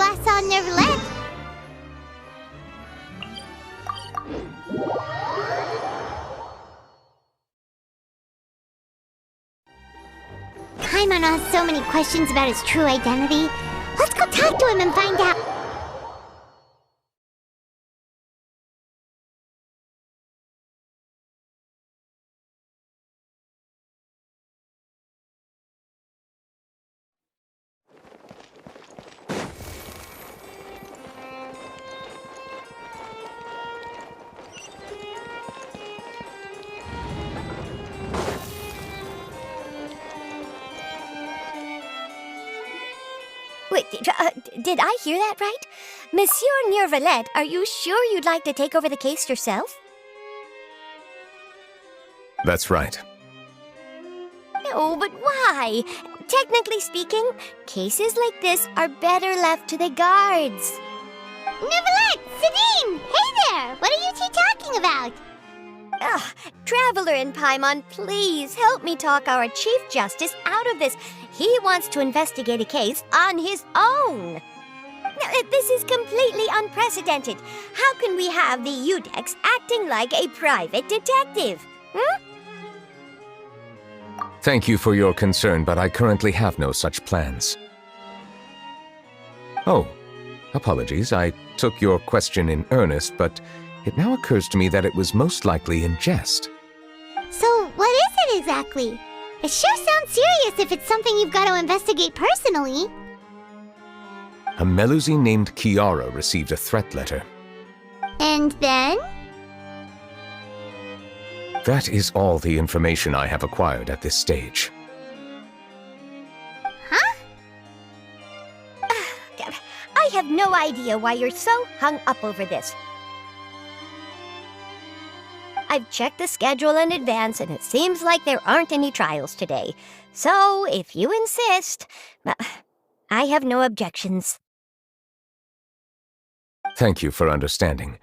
last saw Neuvillette. Paimon has so many questions about his true identity. Let's go talk to him and find out. Wait, did I hear that right? Monsieur Neuvillette, are you sure you'd like to take over the case yourself? That's right. No, but why? Technically speaking, cases like this are better left to the guards. Neuvillette! Sidine! Hey there! What are you two talking about? Ugh, Traveler and Paimon, please help me talk our Chief Justice out of this. He wants to investigate a case on his own. Now, this is completely unprecedented. How can we have the Udex acting like a private detective? Thank you for your concern, but I currently have no such plans. Oh, apologies. I took your question in earnest, but it now occurs to me that it was most likely in jest. So, what is it exactly? It sure sounds serious if it's something you've got to investigate personally. A Melusine named Kiara received a threat letter. And then? That is all the information I have acquired at this stage. Huh? I have no idea why you're so hung up over this. I've checked the schedule in advance, and it seems like there aren't any trials today. So, if you insist, I have no objections. Thank you for understanding.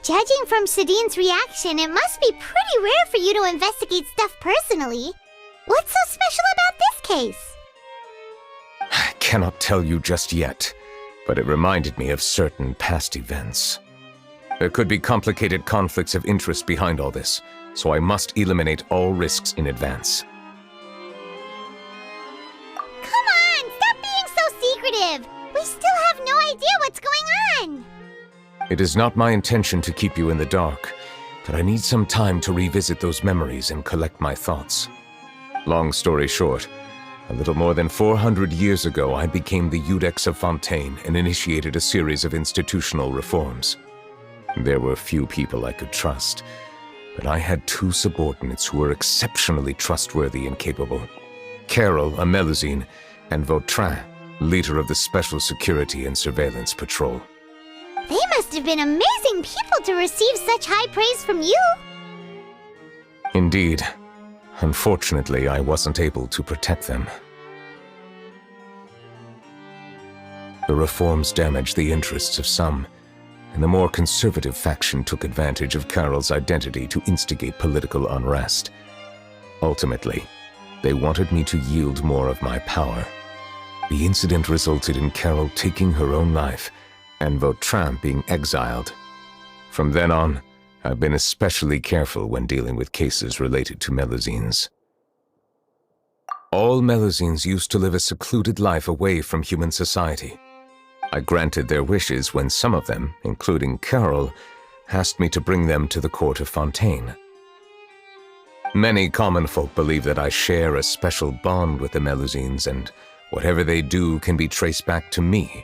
Judging from Sidine's reaction, it must be pretty rare for you to investigate stuff personally. What's so special about this case? I cannot tell you just yet, but it reminded me of certain past events. There could be complicated conflicts of interest behind all this, so I must eliminate all risks in advance. Come on, stop being so secretive! We still have no idea what's going on! It is not my intention to keep you in the dark, but I need some time to revisit those memories and collect my thoughts. Long story short, a little more than 400 years ago, I became the Udex of Fontaine and initiated a series of institutional reforms. There were few people I could trust, but I had two subordinates who were exceptionally trustworthy and capable. Carol, a Melusine, and Vautrin, leader of the Special Security and Surveillance Patrol. They must have been amazing people to receive such high praise from you! Indeed. Unfortunately, I wasn't able to protect them. The reforms damaged the interests of some, and the more conservative faction took advantage of Carol's identity to instigate political unrest. Ultimately, they wanted me to yield more of my power. The incident resulted in Carol taking her own life, and Vautrin being exiled. From then on, I've been especially careful when dealing with cases related to Melusines. All Melusines used to live a secluded life away from human society. I granted their wishes when some of them, including Carol, asked me to bring them to the court of Fontaine. Many common folk believe that I share a special bond with the Melusines, and whatever they do can be traced back to me.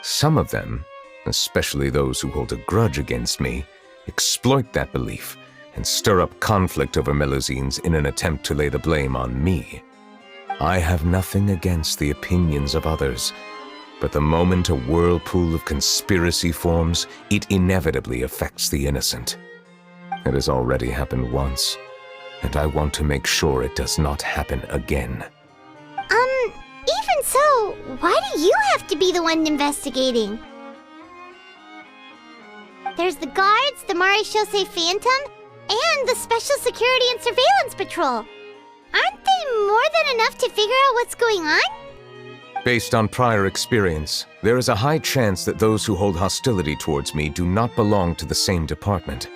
Some of them, especially those who hold a grudge against me, exploit that belief and stir up conflict over Melusines in an attempt to lay the blame on me. I have nothing against the opinions of others, but the moment a whirlpool of conspiracy forms, it inevitably affects the innocent. It has already happened once, and I want to make sure it does not happen again. Even so, why do you have to be the one investigating? There's the guards, the Marechaussee Phantom, and the Special Security and Surveillance Patrol. Aren't they more than enough to figure out what's going on? Based on prior experience, there is a high chance that those who hold hostility towards me do not belong to the same department.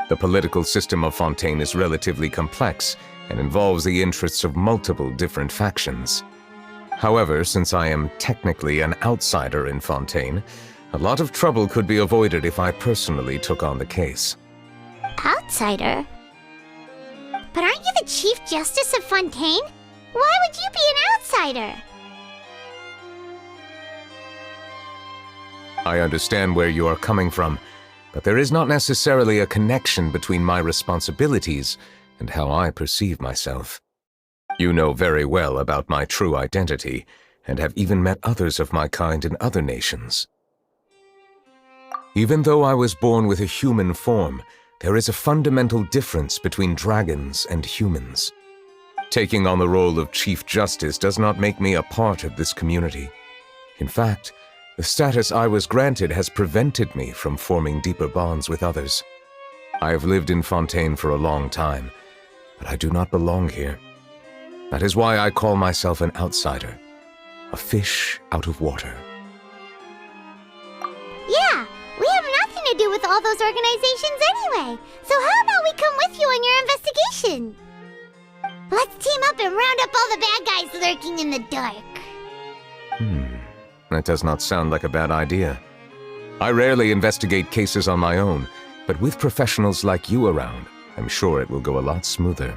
The political system of Fontaine is relatively complex and involves the interests of multiple different factions. However, since I am technically an outsider in Fontaine, a lot of trouble could be avoided if I personally took on the case. Outsider? But aren't you the Chief Justice of Fontaine? Why would you be an outsider? I understand where you are coming from, but there is not necessarily a connection between my responsibilities and how I perceive myself. You know very well about my true identity, and have even met others of my kind in other nations. Even though I was born with a human form, there is a fundamental difference between dragons and humans. Taking on the role of Chief Justice does not make me a part of this community. In fact, the status I was granted has prevented me from forming deeper bonds with others. I have lived in Fontaine for a long time, but I do not belong here. That is why I call myself an outsider, a fish out of water. Yeah, we have nothing to do with all those organizations anyway. So how about we come with you on your investigation? Let's team up and round up all the bad guys lurking in the dark. That does not sound like a bad idea. I rarely investigate cases on my own, but with professionals like you around, I'm sure it will go a lot smoother.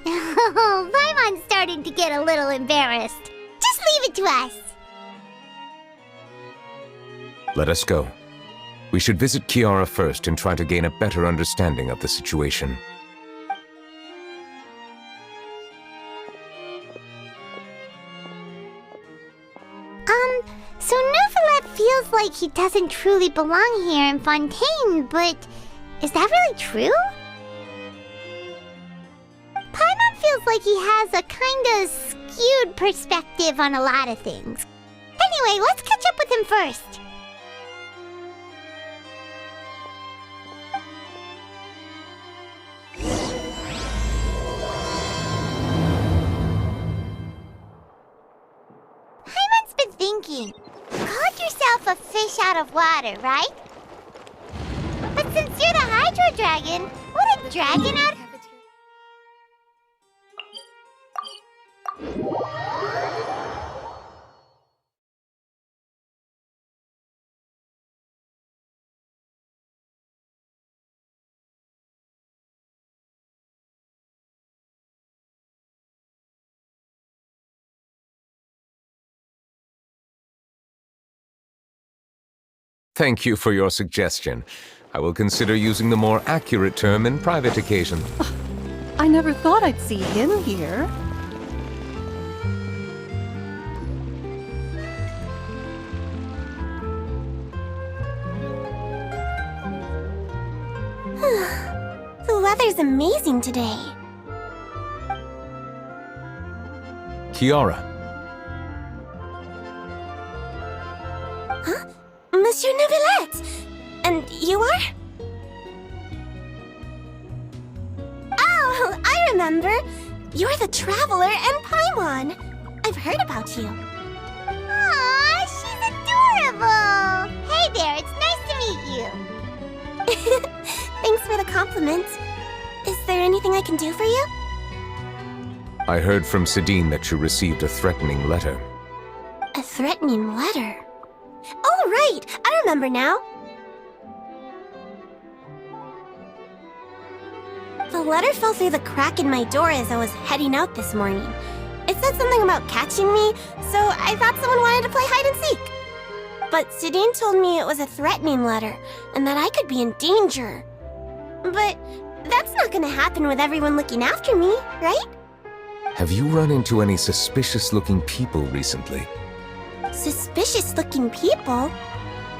Oh, Paimon's starting to get a little embarrassed. Just leave it to us. Let us go. We should visit Kiara first and try to gain a better understanding of the situation. So Neuvillette feels like he doesn't truly belong here in Fontaine, but is that really true? Paimon feels like he has a kinda skewed perspective on a lot of things. Anyway, let's catch up with him first. Paimon's been thinking. Called yourself a fish out of water, right? But since you're the Hydro Dragon, would a dragon out... Thank you for your suggestion. I will consider using the more accurate term in private occasion. I never thought I'd see him here. The weather's amazing today. Kiara. Huh? Monsieur Neuvillette! And you are? Oh, I remember! You're the Traveler and Paimon! I've heard about you. Aww, she's adorable! Hey there, it's nice to meet you. Thanks for the compliment. Is there anything I can do for you? I heard from Sidine that you received a threatening letter. A threatening letter? Oh, right! I remember now. The letter fell through the crack in my door as I was heading out this morning. It said something about catching me, so I thought someone wanted to play hide and seek. But Sidine told me it was a threatening letter, and that I could be in danger. But that's not gonna happen with everyone looking after me, right? Have you run into any suspicious-looking people recently? Suspicious-looking people?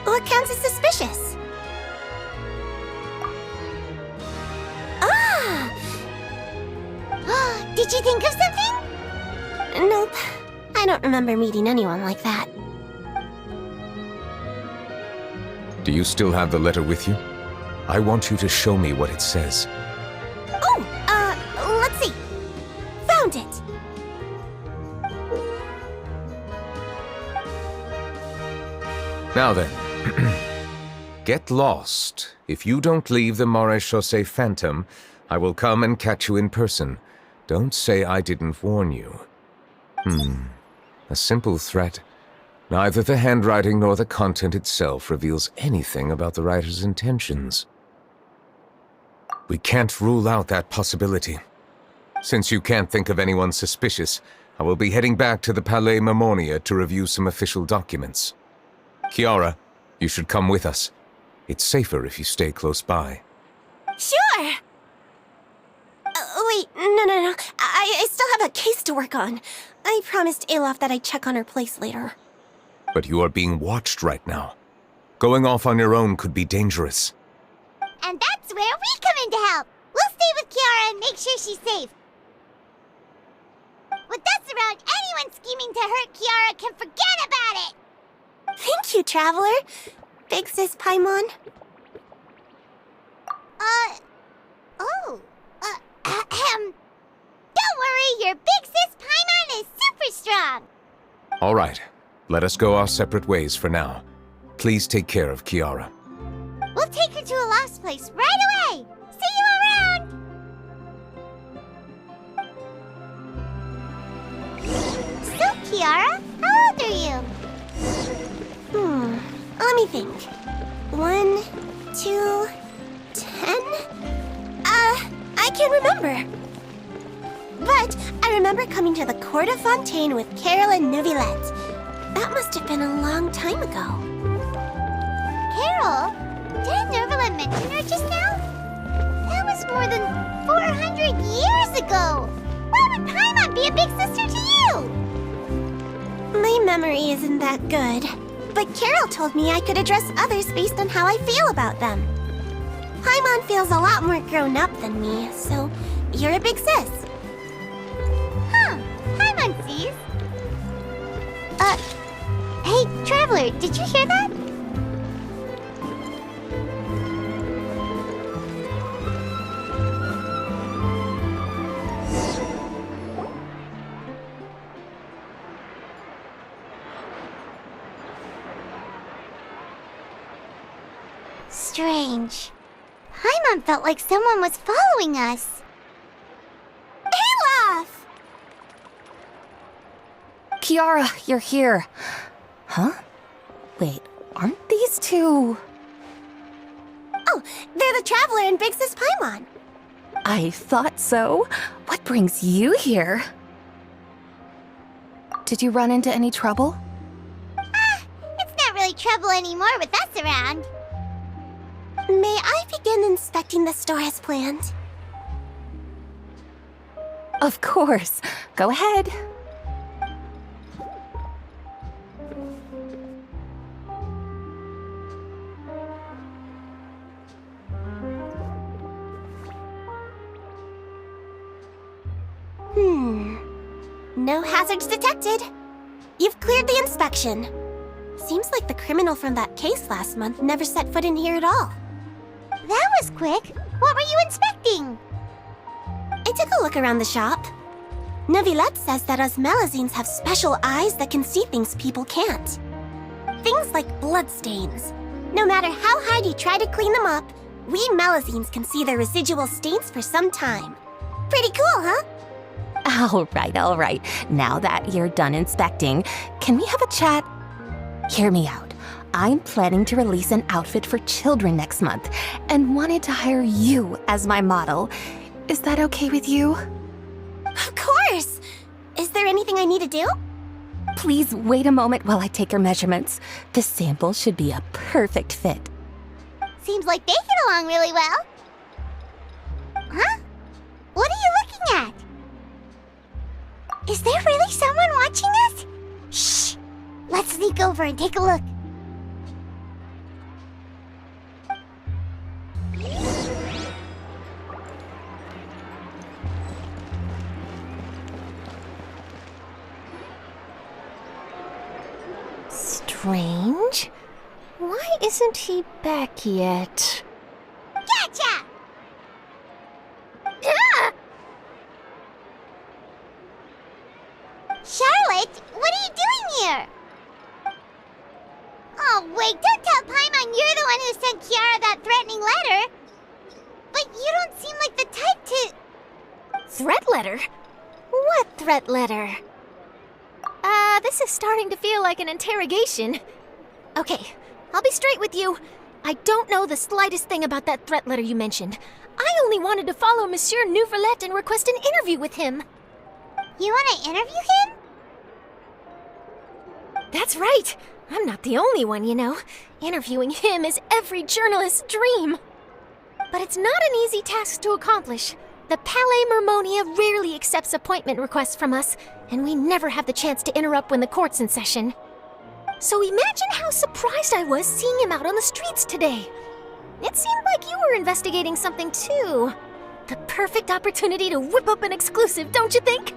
What counts as suspicious? Ah! Did you think of something? Nope. I don't remember meeting anyone like that. Do you still have the letter with you? I want you to show me what it says. Oh, let's see. Found it. Now then, get lost. If you don't leave the Maréchaussée Phantom, I will come and catch you in person. Don't say I didn't warn you. A simple threat. Neither the handwriting nor the content itself reveals anything about the writer's intentions. We can't rule out that possibility. Since you can't think of anyone suspicious, I will be heading back to the Palais Mermonia to review some official documents. Kiara, you should come with us. It's safer if you stay close by. Sure! Wait, no. I still have a case to work on. I promised Alof that I'd check on her place later. But you are being watched right now. Going off on your own could be dangerous. And that's where we come in to help. We'll stay with Kiara and make sure she's safe. With us around, anyone scheming to hurt Kiara can forget about it! Thank you, Traveler. Big Sis Paimon. Don't worry, your Big Sis Paimon is super strong! All right, let us go our separate ways for now. Please take care of Kiara. We'll take her to a lost place right away! See you around! So, Kiara, how old are you? Let me think. 1, 2, 10? I can't remember. But I remember coming to the court of Fontaine with Carol and Neuvillette. That must have been a long time ago. Carol? Did Neuvillette mention her just now? That was more than 400 years ago! Why would Paimon be a big sister to you? My memory isn't that good. But Carol told me I could address others based on how I feel about them. Paimon feels a lot more grown up than me, so you're a big sis. Huh. Paimon sees. Hey, Traveler, did you hear that? Strange. Paimon felt like someone was following us. Olaf! Kiara, you're here. Huh? Wait, aren't these two... Oh, they're the Traveler and Big Sis Paimon. I thought so. What brings you here? Did you run into any trouble? It's not really trouble anymore with us around. May I begin inspecting the store as planned? Of course. Go ahead. No hazards detected. You've cleared the inspection. Seems like the criminal from that case last month never set foot in here at all. That was quick. What were you inspecting? I took a look around the shop. Neuvillette says that us Melazines have special eyes that can see things people can't. Things like bloodstains. No matter how hard you try to clean them up, we Melazines can see their residual stains for some time. Pretty cool, huh? All right. Now that you're done inspecting, can we have a chat? Hear me out. I'm planning to release an outfit for children next month and wanted to hire you as my model. Is that okay with you? Of course! Is there anything I need to do? Please wait a moment while I take your measurements. The sample should be a perfect fit. Seems like they get along really well. Huh? What are you looking at? Is there really someone watching us? Shh! Let's sneak over and take a look. Strange. Why isn't he back yet? Gotcha! Ah! Charlotte, what are you doing here? Oh, wait, don't tell Paimon you're the one who sent Kiara that threatening letter. But you don't seem like the type to... Threat letter? What threat letter? This is starting to feel like an interrogation. Okay, I'll be straight with you. I don't know the slightest thing about that threat letter you mentioned. I only wanted to follow Monsieur Neuvillette and request an interview with him. You want to interview him? That's right. I'm not the only one, you know. Interviewing him is every journalist's dream. But it's not an easy task to accomplish. The Palais Mermonia rarely accepts appointment requests from us, and we never have the chance to interrupt when the court's in session. So imagine how surprised I was seeing him out on the streets today. It seemed like you were investigating something too. The perfect opportunity to whip up an exclusive, don't you think?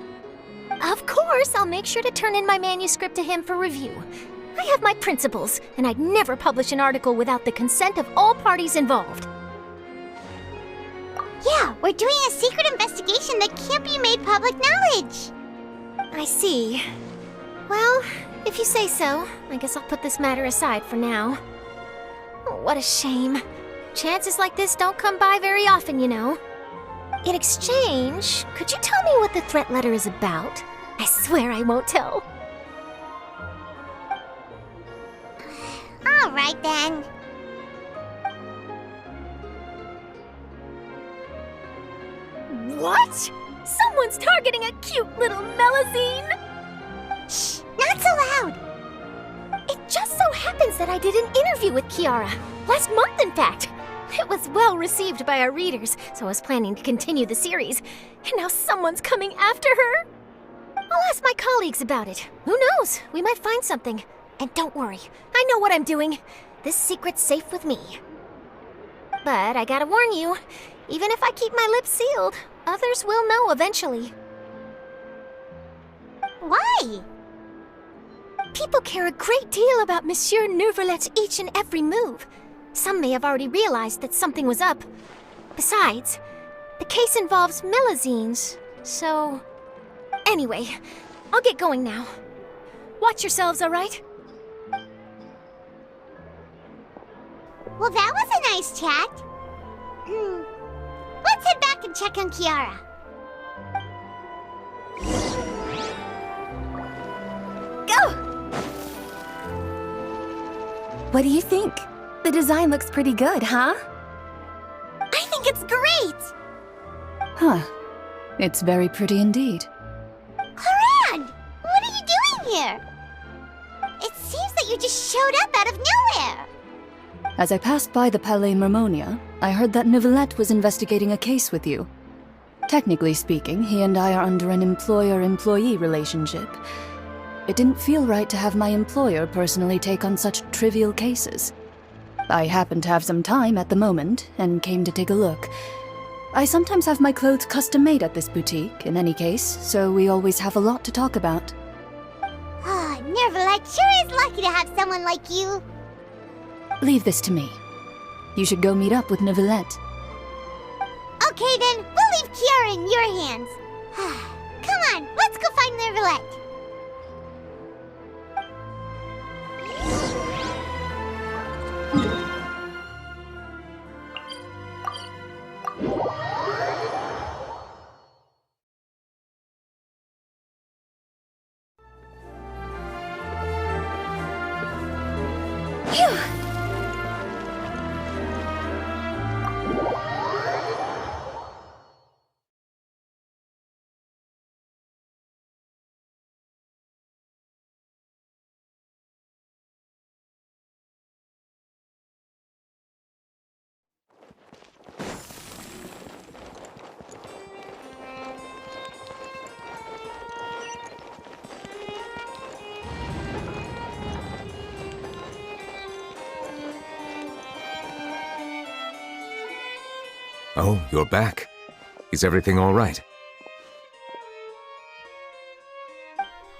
Of course, I'll make sure to turn in my manuscript to him for review. I have my principles, and I'd never publish an article without the consent of all parties involved. Yeah, we're doing a secret investigation that can't be made public knowledge. I see. Well, if you say so, I guess I'll put this matter aside for now. Oh, what a shame. Chances like this don't come by very often, you know. In exchange, could you tell me what the threat letter is about? I swear I won't tell. All right, then. What? Someone's targeting a cute little Melazine? Shh, not so loud. It just so happens that I did an interview with Kiara. Last month, in fact. It was well received by our readers, so I was planning to continue the series. And now someone's coming after her. I'll ask my colleagues about it. Who knows? We might find something. And don't worry, I know what I'm doing. This secret's safe with me. But I gotta warn you, even if I keep my lips sealed, others will know eventually. Why? People care a great deal about Monsieur Neuvillette's each and every move. Some may have already realized that something was up. Besides, the case involves Melazines, so... Anyway, I'll get going now. Watch yourselves, all right? Well, that was a nice chat. Let's head back and check on Kiara. Go! What do you think? The design looks pretty good, huh? I think it's great! Huh. It's very pretty indeed. Claran! What are you doing here? It seems that you just showed up out of nowhere. As I passed by the Palais Mermonia, I heard that Neuvillette was investigating a case with you. Technically speaking, he and I are under an employer-employee relationship. It didn't feel right to have my employer personally take on such trivial cases. I happened to have some time at the moment, and came to take a look. I sometimes have my clothes custom-made at this boutique, in any case, so we always have a lot to talk about. Ah, Neuvillette sure is lucky to have someone like you. Leave this to me. You should go meet up with Neuvillette. Okay then, we'll leave Kiara in your hands. Come on, let's go find Neuvillette. Phew! Oh, you're back. Is everything all right?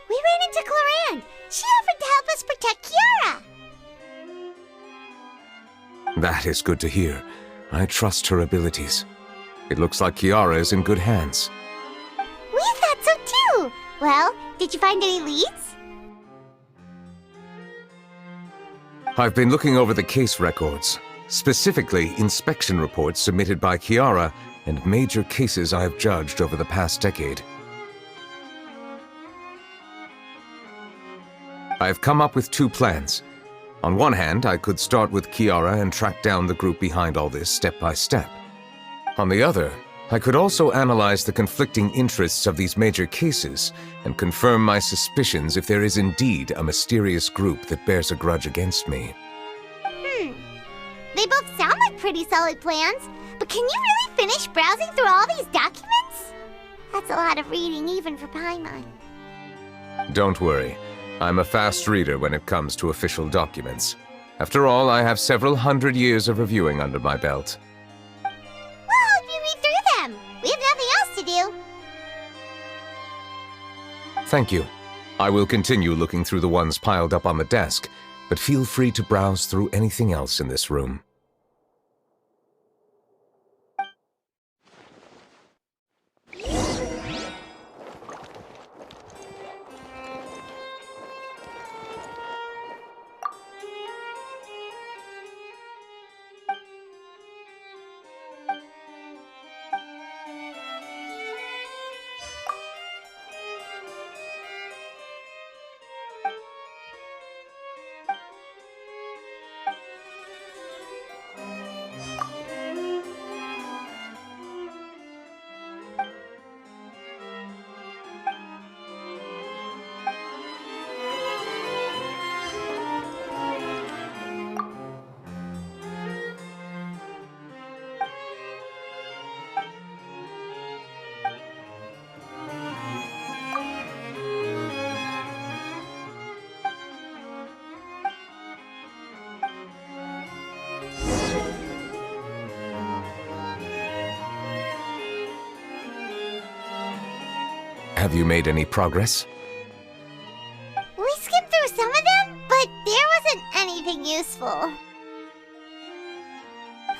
We ran into Claran. She offered to help us protect Kiara. That is good to hear. I trust her abilities. It looks like Kiara is in good hands. We thought so too! Well, did you find any leads? I've been looking over the case records, specifically inspection reports submitted by Kiara and major cases I have judged over the past decade. I've come up with 2 plans. On one hand, I could start with Kiara and track down the group behind all this step by step. On the other, I could also analyze the conflicting interests of these major cases and confirm my suspicions if there is indeed a mysterious group that bears a grudge against me. They both sound like pretty solid plans, but can you really finish browsing through all these documents? That's a lot of reading even for Paimon. Don't worry. I'm a fast reader when it comes to official documents. After all, I have several hundred years of reviewing under my belt. We'll help you read through them. We have nothing else to do. Thank you. I will continue looking through the ones piled up on the desk, but feel free to browse through anything else in this room. Have you made any progress? We skimmed through some of them, but there wasn't anything useful.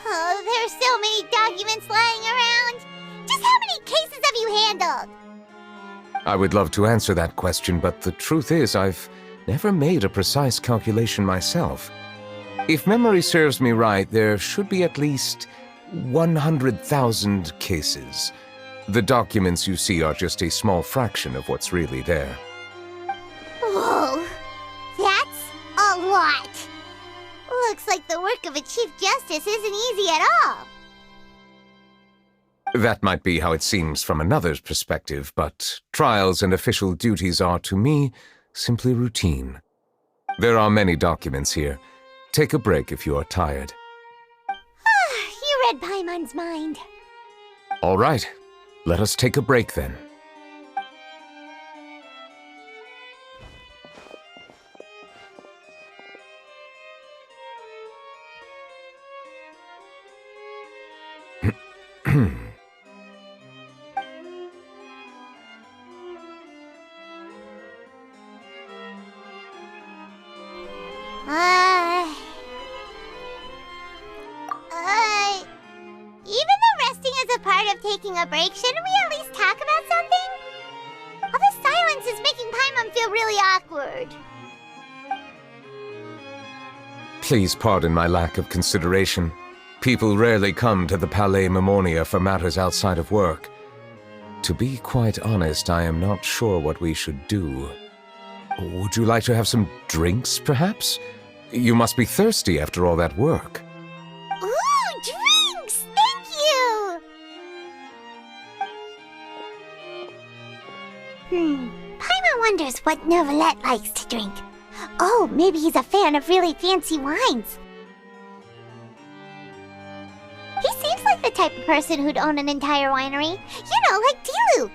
Oh, there are so many documents lying around. Just how many cases have you handled? I would love to answer that question, but the truth is I've never made a precise calculation myself. If memory serves me right, there should be at least 100,000 cases. The documents you see are just a small fraction of what's really there. Whoa, that's a lot. Looks like the work of a Chief Justice isn't easy at all. That might be how it seems from another's perspective, but trials and official duties are, to me, simply routine. There are many documents here. Take a break if you are tired. You read Paimon's mind. All right. Let us take a break then. Even though resting is a part of taking a break, shouldn't we at least talk about something? All this silence is making Paimon feel really awkward. Please pardon my lack of consideration. People rarely come to the Palais Mermonia for matters outside of work. To be quite honest, I am not sure what we should do. Would you like to have some drinks, perhaps? You must be thirsty after all that work. Ooh, drinks! Thank you! Paimon wonders what Neuvillette likes to drink. Oh, maybe he's a fan of really fancy wines. He seems like the type of person who'd own an entire winery. You know, like D-Luke.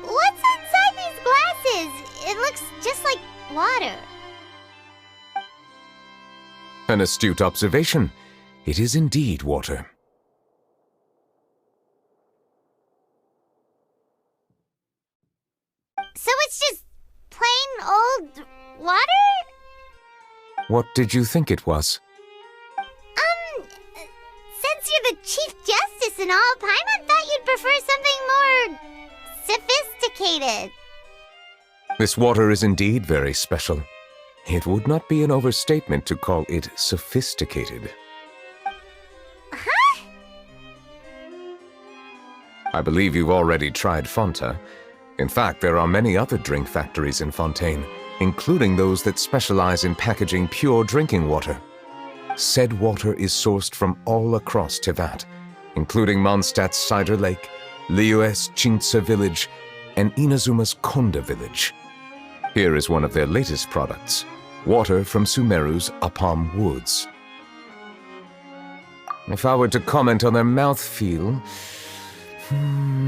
What's inside these glasses? It looks just like water. An astute observation. It is indeed water. So it's just plain What did you think it was? Since you're the Chief Justice and all, Paimon thought you'd prefer something more sophisticated. This water is indeed very special. It would not be an overstatement to call it sophisticated. Huh? I believe you've already tried Fonta. In fact, there are many other drink factories in Fontaine, including those that specialize in packaging pure drinking water. Said water is sourced from all across Teyvat, including Mondstadt's Cider Lake, Liyue's Chintsa village, and Inazuma's Konda village. Here is one of their latest products, water from Sumeru's Apam Woods. If I were to comment on their mouthfeel,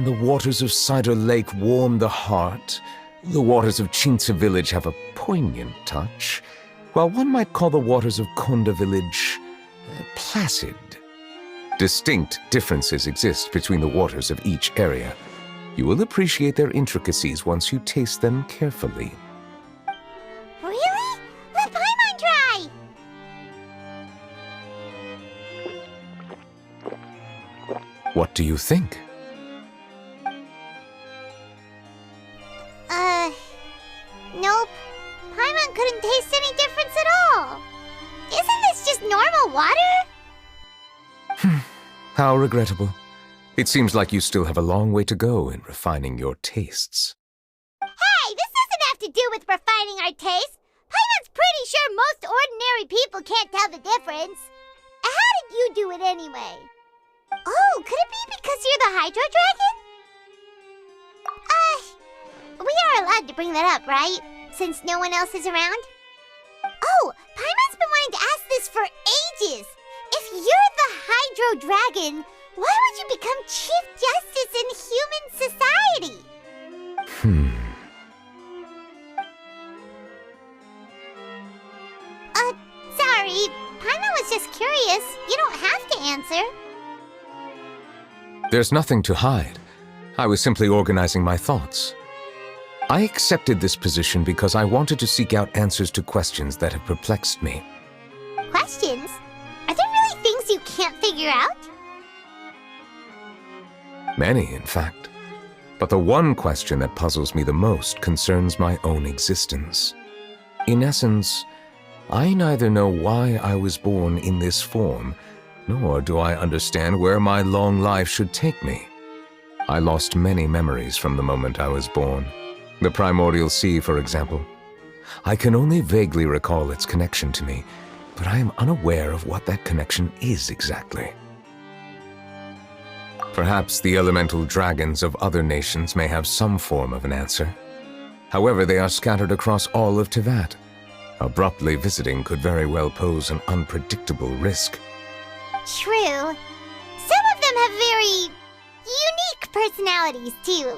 the waters of Cider Lake warm the heart, the waters of Chintsa village have a poignant touch, while one might call the waters of Konda village placid. Distinct differences exist between the waters of each area. You will appreciate their intricacies once you taste them carefully. Really? Let Paimon try! What do you think? Nope. Paimon couldn't taste any difference at all. Isn't this just normal water? How regrettable. It seems like you still have a long way to go in refining your tastes. Hey, this doesn't have to do with refining our taste. Paimon's pretty sure most ordinary people can't tell the difference. How did you do it anyway? Oh, could it be because you're the Hydro Dragon? We are allowed to bring that up, right? Since no one else is around? Oh, Paimon's been wanting to ask this for ages. If you're the Hydro Dragon, why would you become Chief Justice in human society? Sorry. Paimon was just curious. You don't have to answer. There's nothing to hide. I was simply organizing my thoughts. I accepted this position because I wanted to seek out answers to questions that have perplexed me. Questions? Are there really things you can't figure out? Many, in fact. But the one question that puzzles me the most concerns my own existence. In essence, I neither know why I was born in this form, nor do I understand where my long life should take me. I lost many memories from the moment I was born. The primordial sea, for example. I can only vaguely recall its connection to me, but I am unaware of what that connection is exactly. Perhaps the elemental dragons of other nations may have some form of an answer. However, they are scattered across all of Teyvat. Abruptly visiting could very well pose an unpredictable risk. True. Some of them have very unique personalities, too.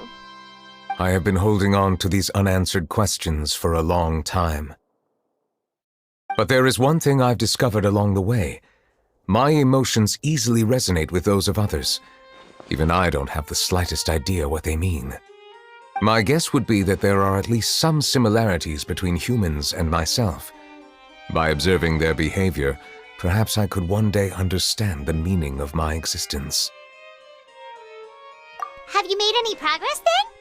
I have been holding on to these unanswered questions for a long time. But there is one thing I've discovered along the way. My emotions easily resonate with those of others. Even I don't have the slightest idea what they mean. My guess would be that there are at least some similarities between humans and myself. By observing their behavior, perhaps I could one day understand the meaning of my existence. Have you made any progress then?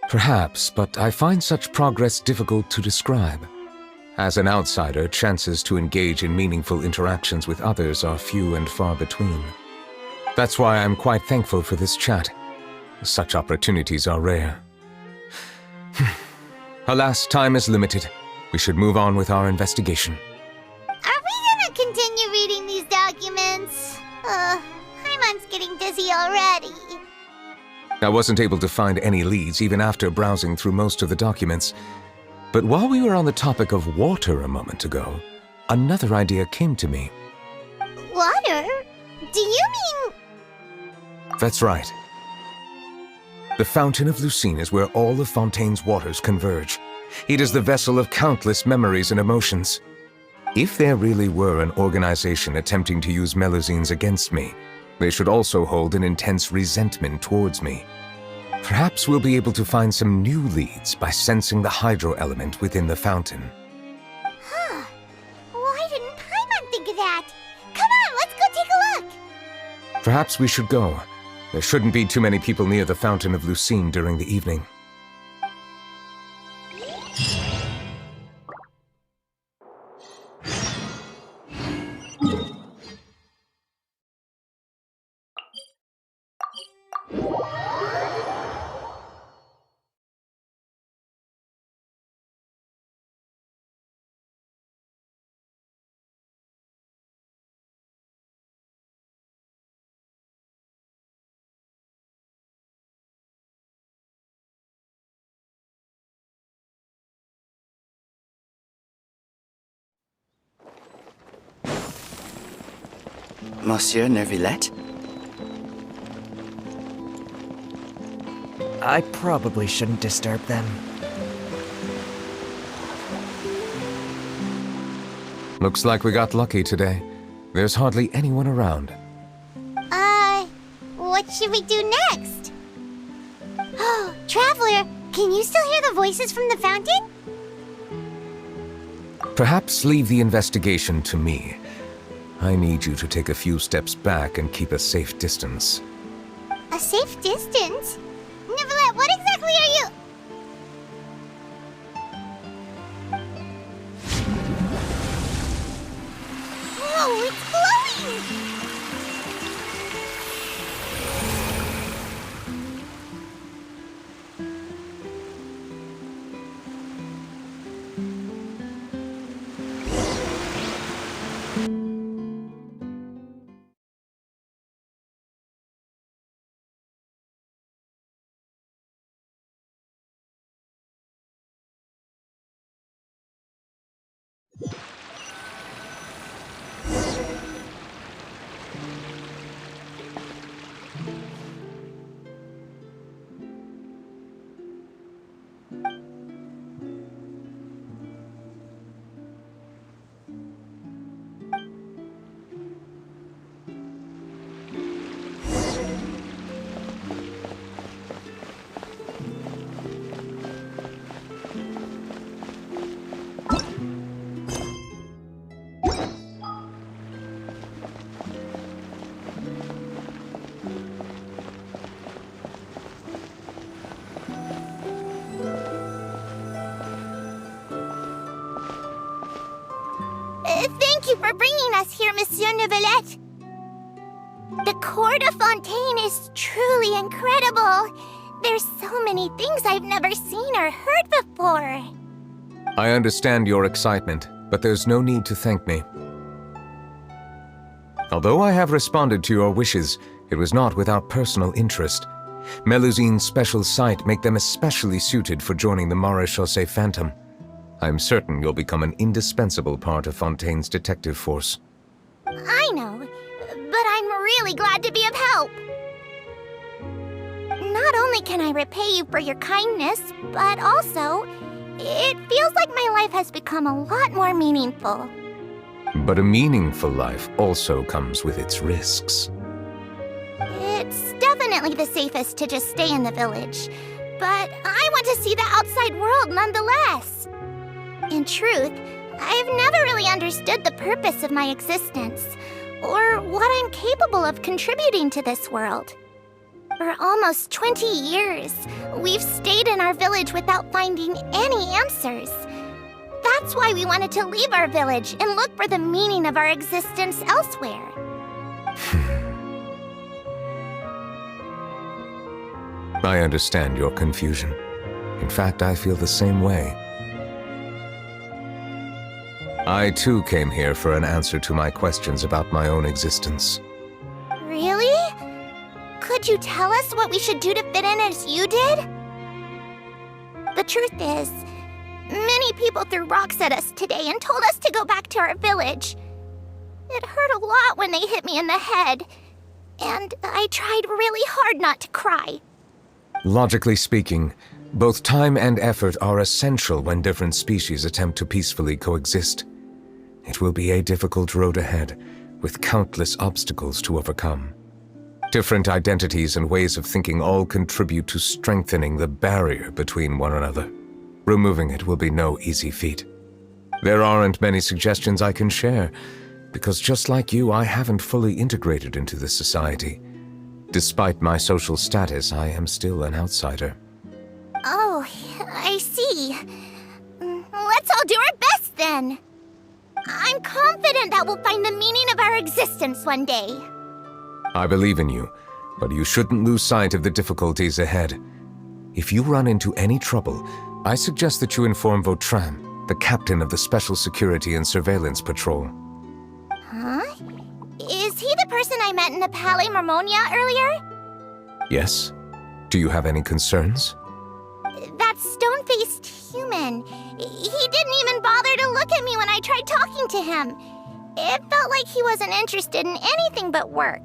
Perhaps, but I find such progress difficult to describe. As an outsider, chances to engage in meaningful interactions with others are few and far between. That's why I'm quite thankful for this chat. Such opportunities are rare. Alas, time is limited. We should move on with our investigation. Are we gonna continue reading these documents? Paimon's getting dizzy already. I wasn't able to find any leads even after browsing through most of the documents. But while we were on the topic of water a moment ago, another idea came to me. Water? Do you mean... That's right. The Fountain of Lucine is where all of Fontaine's waters converge. It is the vessel of countless memories and emotions. If there really were an organization attempting to use Melusines against me, they should also hold an intense resentment towards me. Perhaps we'll be able to find some new leads by sensing the hydro element within the fountain. at that! Come on, let's go take a look! Perhaps we should go. There shouldn't be too many people near the Fountain of Lucine during the evening. Monsieur Neuvillette? I probably shouldn't disturb them. Looks like we got lucky today. There's hardly anyone around. What should we do next? Oh, Traveler, can you still hear the voices from the fountain? Perhaps leave the investigation to me. I need you to take a few steps back and keep a safe distance. A safe distance? Neuvillette, what exactly are you? Whoa, it's glowing! Thank you for bringing us here, Monsieur Neuvillette. The court of Fontaine is truly incredible. There's so many things I've never seen or heard before. I understand your excitement, but there's no need to thank me. Although I have responded to your wishes, it was not without personal interest. Melusine's special sight make them especially suited for joining the Maréchaussée Phantom. I'm certain you'll become an indispensable part of Fontaine's detective force. I know, but I'm really glad to be of help. Not only can I repay you for your kindness, but also, it feels like my life has become a lot more meaningful. But a meaningful life also comes with its risks. It's definitely the safest to just stay in the village, but I want to see the outside world nonetheless. In truth, I've never really understood the purpose of my existence, or what I'm capable of contributing to this world. For almost 20 years, we've stayed in our village without finding any answers. That's why we wanted to leave our village and look for the meaning of our existence elsewhere. I understand your confusion. In fact, I feel the same way. I too came here for an answer to my questions about my own existence. Really? Could you tell us what we should do to fit in as you did? The truth is, many people threw rocks at us today and told us to go back to our village. It hurt a lot when they hit me in the head, and I tried really hard not to cry. Logically speaking, both time and effort are essential when different species attempt to peacefully coexist. It will be a difficult road ahead, with countless obstacles to overcome. Different identities and ways of thinking all contribute to strengthening the barrier between one another. Removing it will be no easy feat. There aren't many suggestions I can share, Because just like you, I haven't fully integrated into this society. Despite my social status, I am still an outsider. Oh, I see. Let's all do our best then. I'm confident that we'll find the meaning of our existence one day. I believe in you, but you shouldn't lose sight of the difficulties ahead. If you run into any trouble, I suggest that you inform Vautrin, the captain of the Special Security and Surveillance Patrol. Huh? Is he the person I met in the Palais Marmonia earlier? Yes? Do you have any concerns? That stone-faced human. He didn't even bother to look at me when I tried talking to him. It felt like he wasn't interested in anything but work.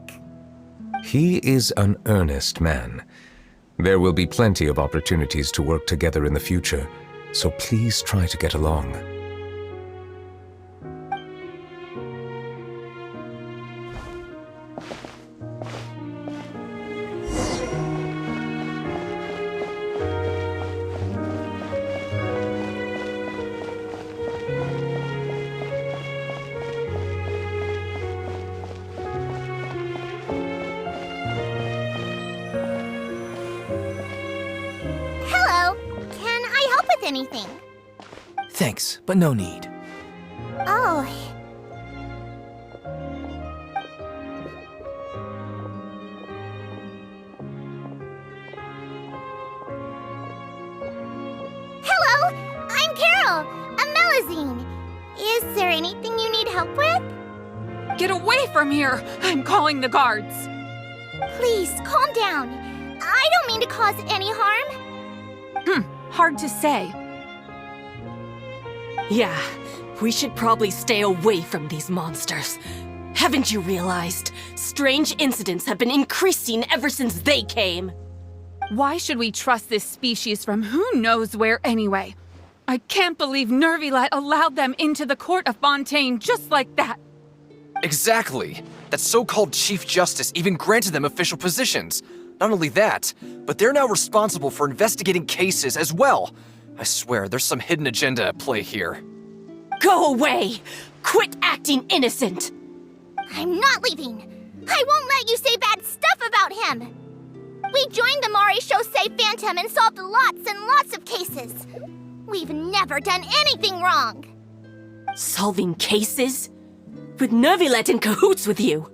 He is an earnest man. There will be plenty of opportunities to work together in the future, so please try to get along. Anything. Thanks, but no need. Oh. Hello, I'm Carol, a Melazine. Is there anything you need help with? Get away from here! I'm calling the guards. Please, calm down. I don't mean to cause any harm. Hard to say. Yeah, we should probably stay away from these monsters. Haven't you realized? Strange incidents have been increasing ever since they came. Why should we trust this species from who knows where anyway? I can't believe Neuvillette allowed them into the court of Fontaine just like that. Exactly. That so-called Chief Justice even granted them official positions. Not only that, but they're now responsible for investigating cases as well. I swear, there's some hidden agenda at play here. Go away! Quit acting innocent! I'm not leaving. I won't let you say bad stuff about him. We joined the Mare Chaussee Phantom and solved lots and lots of cases. We've never done anything wrong. Solving cases? With Neuvillette in cahoots with you?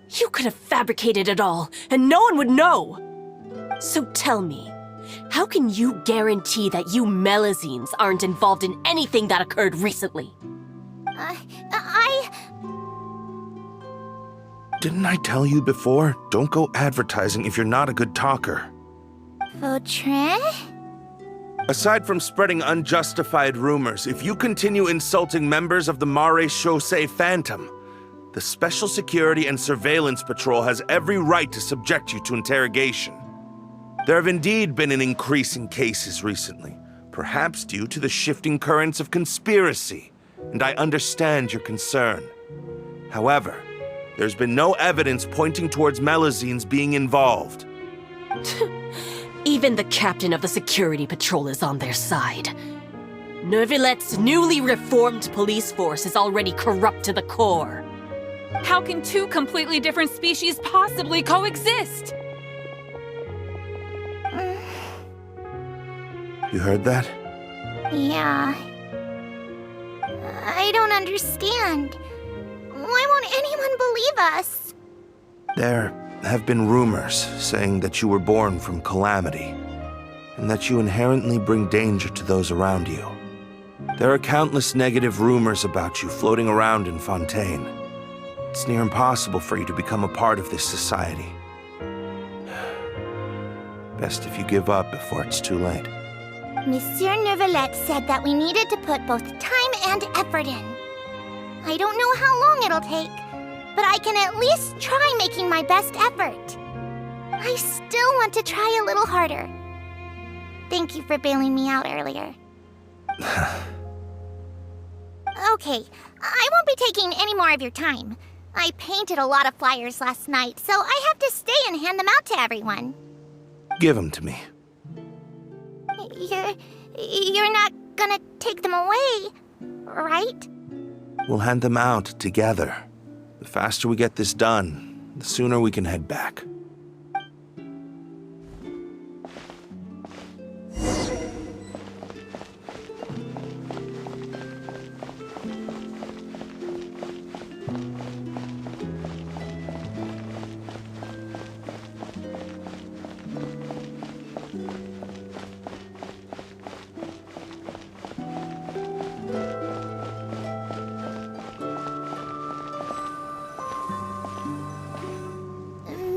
You could have fabricated it all, and no one would know. So tell me, how can you guarantee that you Melazines aren't involved in anything that occurred recently? Didn't I tell you before? Don't go advertising if you're not a good talker. Vautrin? Aside from spreading unjustified rumors, if you continue insulting members of the Mare Chaussee Phantom, the Special Security and Surveillance Patrol has every right to subject you to interrogation. There have indeed been an increase in cases recently, perhaps due to the shifting currents of conspiracy, and I understand your concern. However, there's been no evidence pointing towards Melazines being involved. Even the captain of the security patrol is on their side. Neuvillette's newly reformed police force is already corrupt to the core. How can two completely different species possibly coexist? You heard that? Yeah. I don't understand. Why won't anyone believe us? There have been rumors saying that you were born from calamity, and that you inherently bring danger to those around you. There are countless negative rumors about you floating around in Fontaine. It's near impossible for you to become a part of this society. Best if you give up before it's too late. Monsieur Neuvillette said that we needed to put both time and effort in. I don't know how long it'll take, but I can at least try making my best effort. I still want to try a little harder. Thank you for bailing me out earlier. Okay, I won't be taking any more of your time. I painted a lot of flyers last night, so I have to stay and hand them out to everyone. Give them to me. You're not gonna take them away, right? We'll hand them out together, The faster we get this done, the sooner we can head back.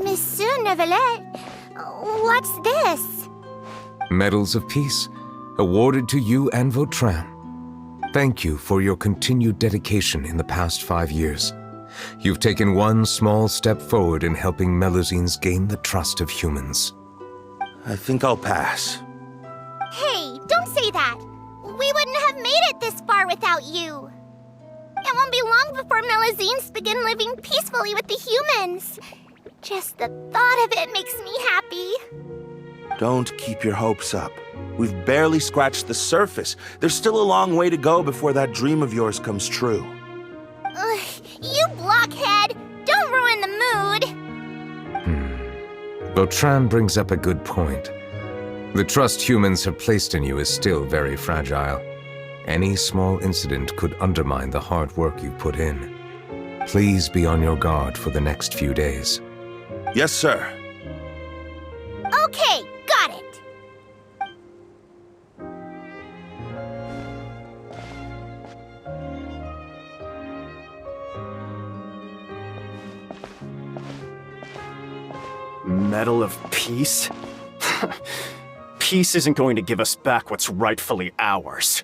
Monsieur Neuvillette, what's this? Medals of Peace, awarded to you and Vautrin. Thank you for your continued dedication in the past 5 years. You've taken one small step forward in helping Melusines gain the trust of humans. I think I'll pass. Hey, don't say that. We wouldn't have made it this far without you. It won't be long before Melusines begin living peacefully with the humans. Just the thought of it makes me happy. Don't keep your hopes up. We've barely scratched the surface. There's still a long way to go before that dream of yours comes true. Ugh, you blockhead! Don't ruin the mood! Vautrin brings up a good point. The trust humans have placed in you is still very fragile. Any small incident could undermine the hard work you've put in. Please be on your guard for the next few days. Yes, sir. Okay, got it. Medal of Peace? Peace isn't going to give us back what's rightfully ours.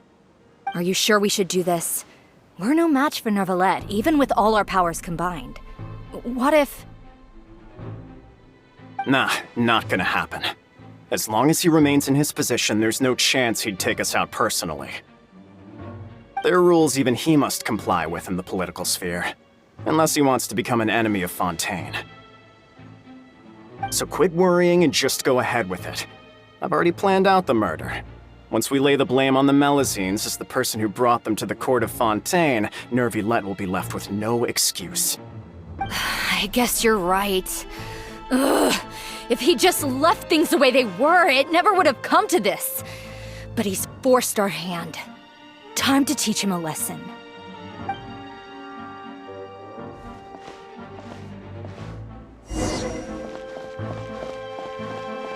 Are you sure we should do this? We're no match for Neuvillette, even with all our powers combined. What if... Nah, not gonna happen. As long as he remains in his position, there's no chance he'd take us out personally. There are rules even he must comply with in the political sphere, unless he wants to become an enemy of Fontaine. So quit worrying and just go ahead with it. I've already planned out the murder. Once we lay the blame on the Melusines as the person who brought them to the court of Fontaine, Neuvillette will be left with no excuse. I guess you're right. Ugh. If he just left things the way they were, it never would have come to this. But he's forced our hand. Time to teach him a lesson.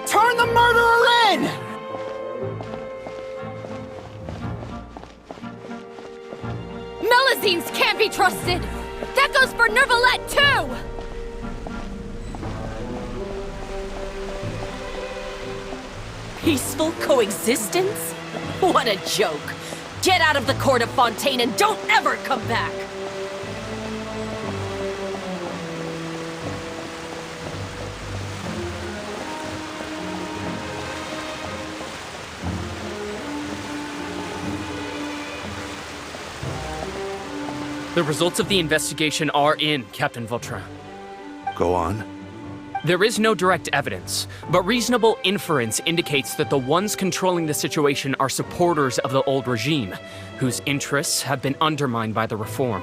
Turn the murderer in! Melusines can't be trusted! That goes for Neuvillette, too! Peaceful coexistence? What a joke! Get out of the court of Fontaine and don't ever come back! The results of the investigation are in, Captain Vautrin. Go on. There is no direct evidence, but reasonable inference indicates that the ones controlling the situation are supporters of the old regime, whose interests have been undermined by the reform.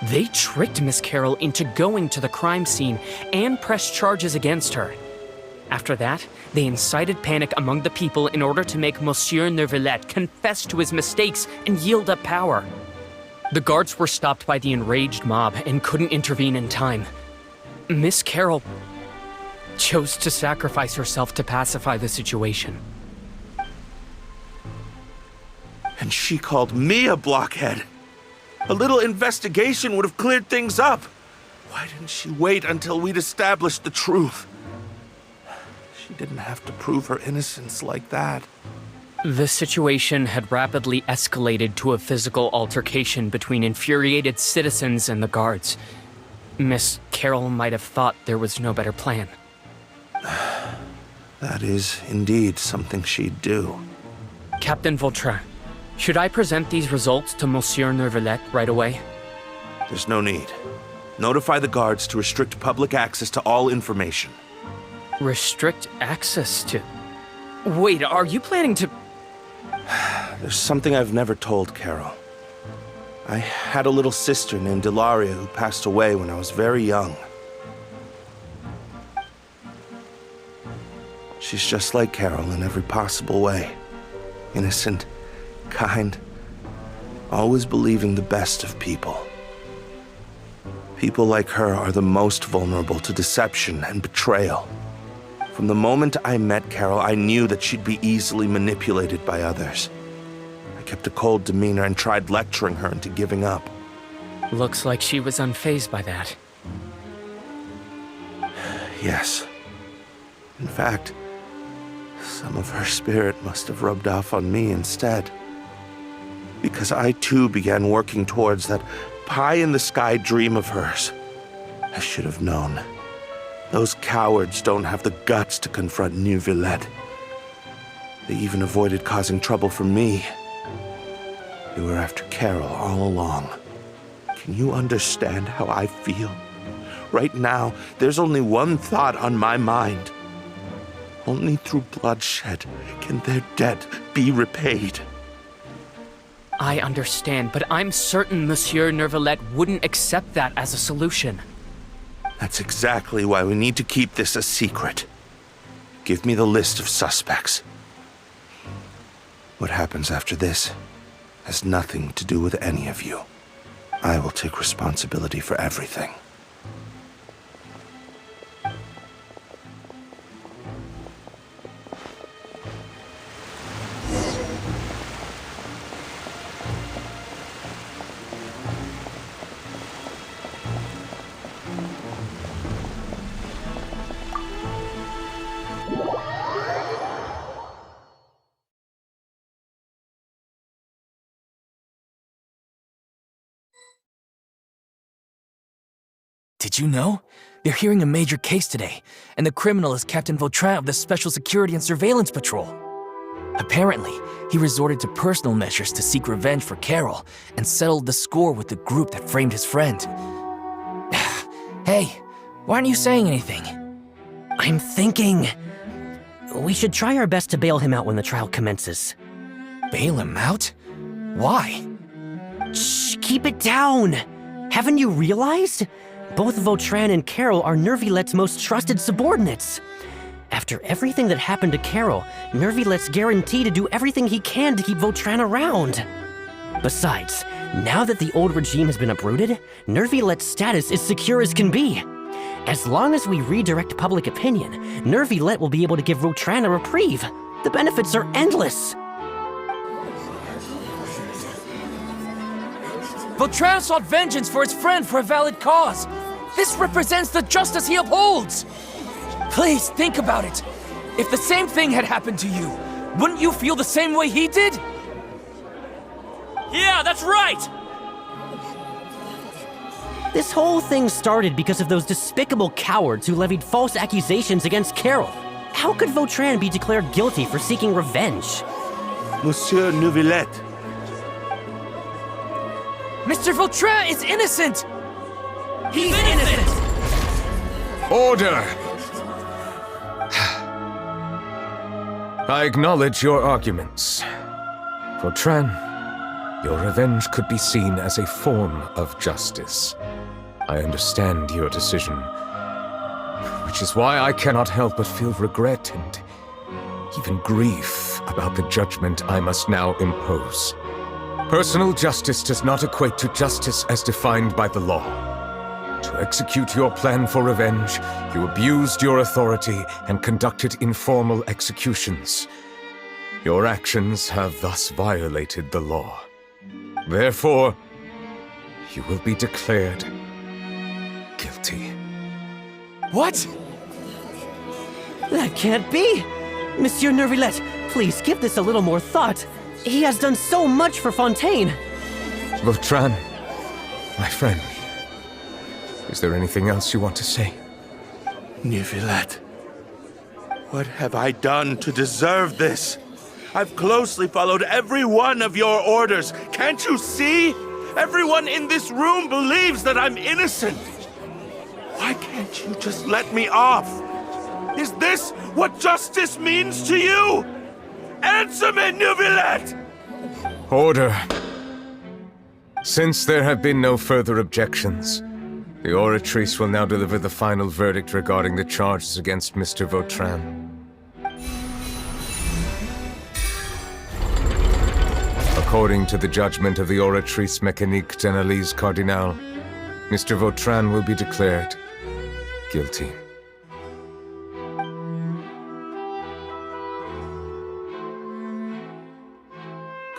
They tricked Miss Carroll into going to the crime scene and pressed charges against her. After that, they incited panic among the people in order to make Monsieur Neuvillette confess to his mistakes and yield up power. The guards were stopped by the enraged mob and couldn't intervene in time. Miss Carroll chose to sacrifice herself to pacify the situation. And she called me a blockhead. A little investigation would have cleared things up. Why didn't she wait until we'd established the truth? She didn't have to prove her innocence like that. The situation had rapidly escalated to a physical altercation between infuriated citizens and the guards. Miss Carroll might have thought there was no better plan. That is indeed something she'd do. Captain Vautrin, should I present these results to Monsieur Neuvillette right away? There's no need. Notify the guards to restrict public access to all information. Restrict access to... Wait, are you planning to... There's something I've never told Carol. I had a little sister named Ilaria who passed away when I was very young. She's just like Carol in every possible way. Innocent, kind, always believing the best of people. People like her are the most vulnerable to deception and betrayal. From the moment I met Carol, I knew that she'd be easily manipulated by others. I kept a cold demeanor and tried lecturing her into giving up. Looks like she was unfazed by that. Yes. In fact, some of her spirit must have rubbed off on me instead. Because I too began working towards that pie-in-the-sky dream of hers. I should have known. Those cowards don't have the guts to confront Neuvillette. They even avoided causing trouble for me. They were after Carol all along. Can you understand how I feel? Right now, there's only one thought on my mind. Only through bloodshed can their debt be repaid. I understand, but I'm certain Monsieur Neuvillette wouldn't accept that as a solution. That's exactly why we need to keep this a secret. Give me the list of suspects. What happens after this has nothing to do with any of you. I will take responsibility for everything. Did you know? They're hearing a major case today, and the criminal is Captain Vautrin of the Special Security and Surveillance Patrol. Apparently, he resorted to personal measures to seek revenge for Carol and settled the score with the group that framed his friend. Hey, why aren't you saying anything? I'm thinking... we should try our best to bail him out when the trial commences. Bail him out? Why? Shh, keep it down! Haven't you realized? Both Vautrin and Carol are Neuvillette's most trusted subordinates. After everything that happened to Carol, Neuvillette's guaranteed to do everything he can to keep Vautrin around. Besides, now that the old regime has been uprooted, Neuvillette's status is secure as can be. As long as we redirect public opinion, Neuvillette will be able to give Vautrin a reprieve. The benefits are endless. Vautrin sought vengeance for his friend for a valid cause. This represents the justice he upholds. Please think about it. If the same thing had happened to you, wouldn't you feel the same way he did? Yeah, that's right! This whole thing started because of those despicable cowards who levied false accusations against Carol. How could Vautrin be declared guilty for seeking revenge? Monsieur Neuvillette. Mr. Vautrin is innocent! He's innocent! Order! I acknowledge your arguments. Vautrin, your revenge could be seen as a form of justice. I understand your decision, which is why I cannot help but feel regret and even grief about the judgment I must now impose. Personal justice does not equate to justice as defined by the law. To execute your plan for revenge, you abused your authority and conducted informal executions. Your actions have thus violated the law. Therefore, you will be declared guilty. What? That can't be! Monsieur Neuvillette, please give this a little more thought. He has done so much for Fontaine. Vautrin, my friend, is there anything else you want to say? Neuvillette, what have I done to deserve this? I've closely followed every one of your orders. Can't you see? Everyone in this room believes that I'm innocent. Why can't you just let me off? Is this what justice means to you? Answer me, Neuvillette! Order. Since there have been no further objections, the Oratrice will now deliver the final verdict regarding the charges against Mr. Vautrin. According to the judgment of the Oratrice Mécanique d'Analyse Cardinale, Mr. Vautrin will be declared guilty.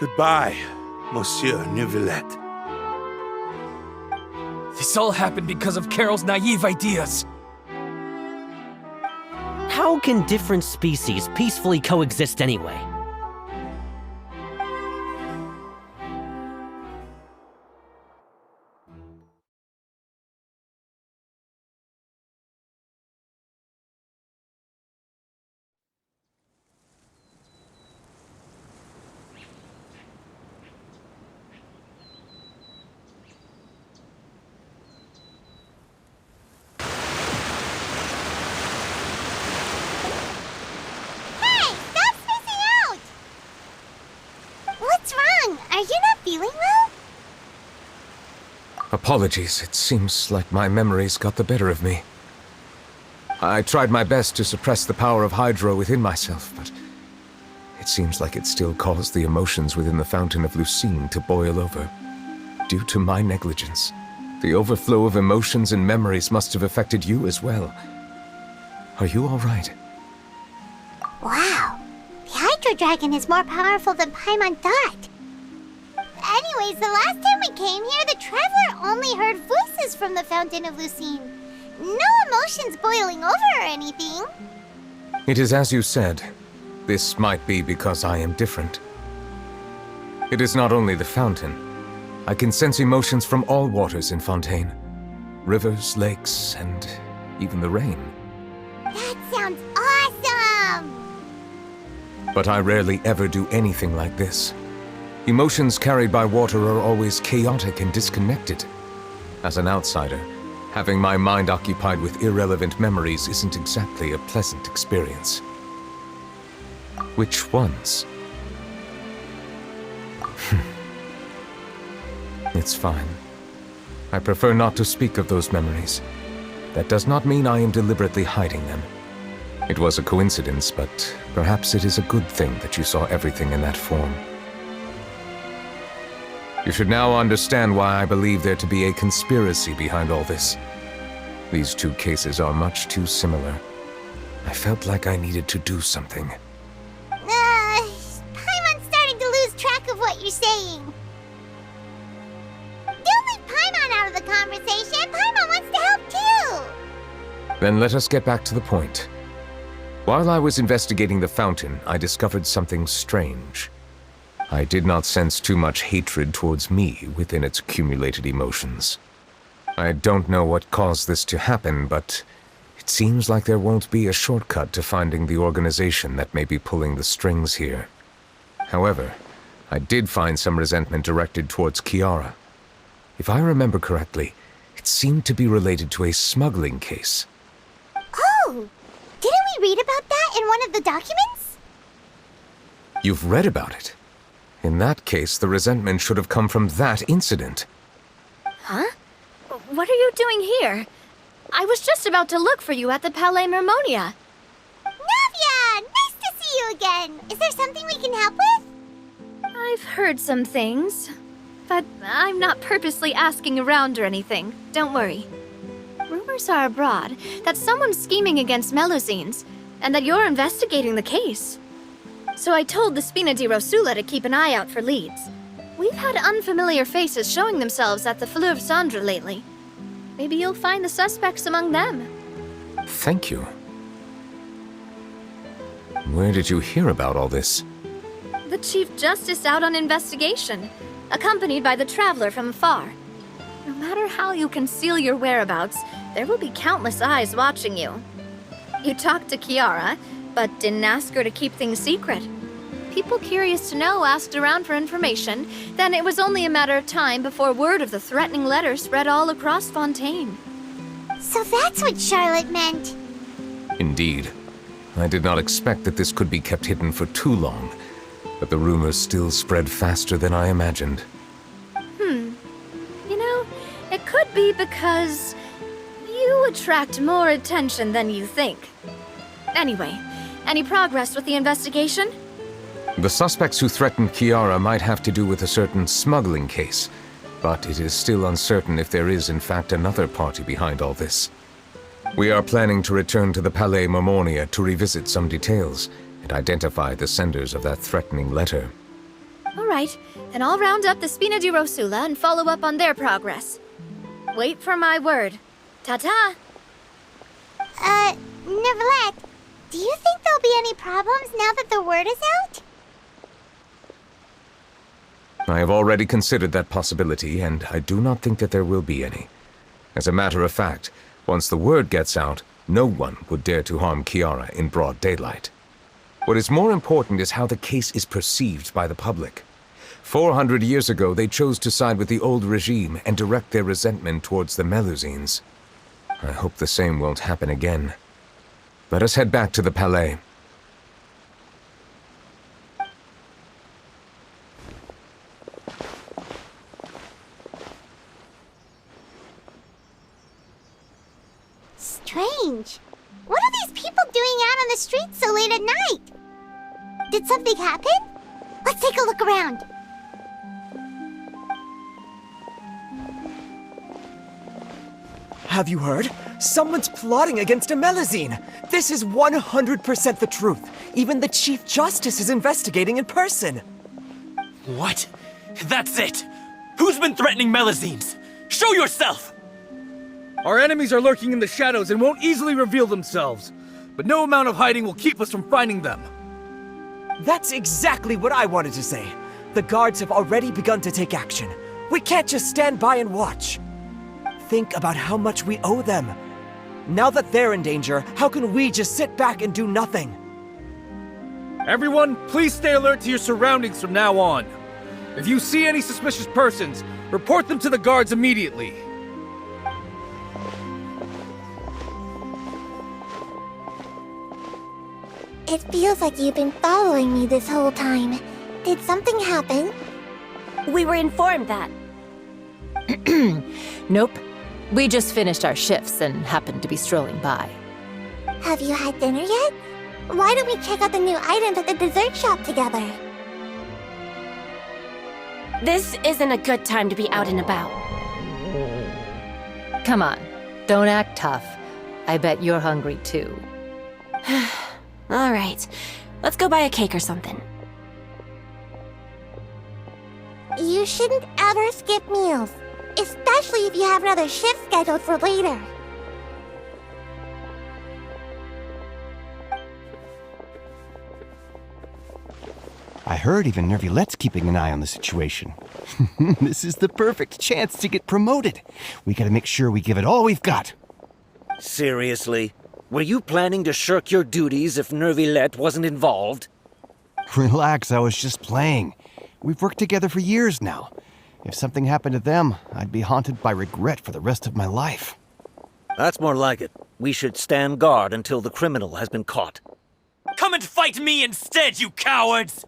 Goodbye, Monsieur Neuvillette. This all happened because of Carol's naive ideas. How can different species peacefully coexist anyway? Apologies, it seems like my memories got the better of me. I tried my best to suppress the power of Hydro within myself, but it seems like it still caused the emotions within the Fountain of Lucine to boil over. Due to my negligence, the overflow of emotions and memories must have affected you as well. Are you all right? Wow, the Hydro Dragon is more powerful than Paimon thought. Anyways, the last time we came here, the Traveler only heard voices from the Fountain of Lucine. No emotions boiling over or anything. It is as you said. This might be because I am different. It is not only the fountain. I can sense emotions from all waters in Fontaine. Rivers, lakes, and even the rain. That sounds awesome! But I rarely ever do anything like this. Emotions carried by water are always chaotic and disconnected. As an outsider, having my mind occupied with irrelevant memories isn't exactly a pleasant experience. Which ones? It's fine. I prefer not to speak of those memories. That does not mean I am deliberately hiding them. It was a coincidence, but perhaps it is a good thing that you saw everything in that form. You should now understand why I believe there to be a conspiracy behind all this. These two cases are much too similar. I felt like I needed to do something. Paimon's starting to lose track of what you're saying. Don't leave Paimon out of the conversation. Paimon wants to help too. Then let us get back to the point. While I was investigating the fountain, I discovered something strange. I did not sense too much hatred towards me within its accumulated emotions. I don't know what caused this to happen, but it seems like there won't be a shortcut to finding the organization that may be pulling the strings here. However, I did find some resentment directed towards Kiara. If I remember correctly, it seemed to be related to a smuggling case. Oh! Didn't we read about that in one of the documents? You've read about it? In that case, the resentment should have come from that incident. Huh? What are you doing here? I was just about to look for you at the Palais Mermonia. Navia! Nice to see you again! Is there something we can help with? I've heard some things, but I'm not purposely asking around or anything. Don't worry. Rumors are abroad that someone's scheming against Melusines, and that you're investigating the case. So I told the Spina di Rosula to keep an eye out for leads. We've had unfamiliar faces showing themselves at the Fleuve Cendre lately. Maybe you'll find the suspects among them. Thank you. Where did you hear about all this? The Chief Justice out on investigation, accompanied by the Traveler from afar. No matter how you conceal your whereabouts, there will be countless eyes watching you. You talked to Kiara, but didn't ask her to keep things secret. People curious to know asked around for information, then it was only a matter of time before word of the threatening letter spread all across Fontaine. So that's what Charlotte meant. Indeed. I did not expect that this could be kept hidden for too long, but the rumors still spread faster than I imagined. could be because you attract more attention than you think. Anyway, any progress with the investigation? The suspects who threatened Kiara might have to do with a certain smuggling case, but it is still uncertain if there is in fact another party behind all this. We are planning to return to the Palais Mermonia to revisit some details and identify the senders of that threatening letter. All right, then I'll round up the Spina di Rosula and follow up on their progress. Wait for my word. Ta-ta! Neuvillette, do you think there'll be any problems now that the word is out? I have already considered that possibility, and I do not think that there will be any. As a matter of fact, once the word gets out, no one would dare to harm Kiara in broad daylight. What is more important is how the case is perceived by the public. 400 years ago, they chose to side with the old regime and direct their resentment towards the Melusines. I hope the same won't happen again. Let us head back to the Palais. Strange. What are these people doing out on the streets so late at night? Did something happen? Let's take a look around. Have you heard? Someone's plotting against a Melusine. This is 100% the truth. Even the Chief Justice is investigating in person. What? That's it! Who's been threatening Melusines? Show yourself! Our enemies are lurking in the shadows and won't easily reveal themselves. But no amount of hiding will keep us from finding them. That's exactly what I wanted to say. The guards have already begun to take action. We can't just stand by and watch. Think about how much we owe them. Now that they're in danger, how can we just sit back and do nothing? Everyone, please stay alert to your surroundings from now on. If you see any suspicious persons, report them to the guards immediately. It feels like you've been following me this whole time. Did something happen? We were informed that. Nope. We just finished our shifts and happened to be strolling by. Have you had dinner yet? Why don't we check out the new items at the dessert shop together? This isn't a good time to be out and about. Come on, don't act tough. I bet you're hungry too. All right, let's go buy a cake or something. You shouldn't ever skip meals, especially if you have another shift scheduled for later. I heard even Neuvillette's keeping an eye on the situation. This is the perfect chance to get promoted. We gotta make sure we give it all we've got. Seriously? Were you planning to shirk your duties if Neuvillette wasn't involved? Relax, I was just playing. We've worked together for years now. If something happened to them, I'd be haunted by regret for the rest of my life. That's more like it. We should stand guard until the criminal has been caught. Come and fight me instead, you cowards!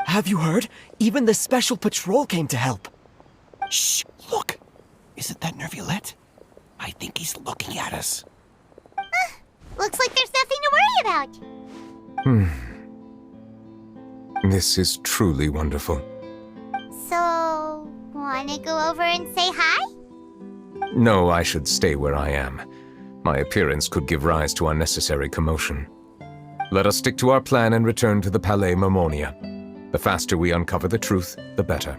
Have you heard? Even the Special Patrol came to help. Shh, look. Isn't that Neuvillette? I think he's looking at us. Looks like there's nothing to worry about. This is truly wonderful. So, wanna go over and say hi? No, I should stay where I am. My appearance could give rise to unnecessary commotion. Let us stick to our plan and return to the Palais Mermonia. The faster we uncover the truth, the better.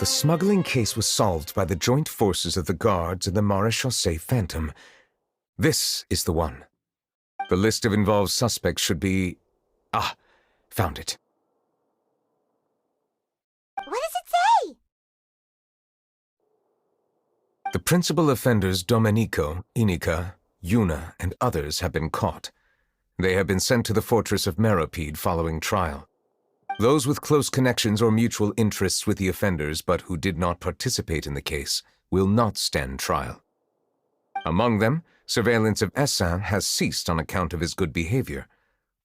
The smuggling case was solved by the joint forces of the guards and the Maréchaussée Phantom. This is the one. The list of involved suspects should be... Ah, found it. What does it say? The principal offenders Domenico, Inica, Yuna, and others have been caught. They have been sent to the fortress of Meropide following trial. Those with close connections or mutual interests with the offenders but who did not participate in the case will not stand trial. Among them, surveillance of Essin has ceased on account of his good behavior.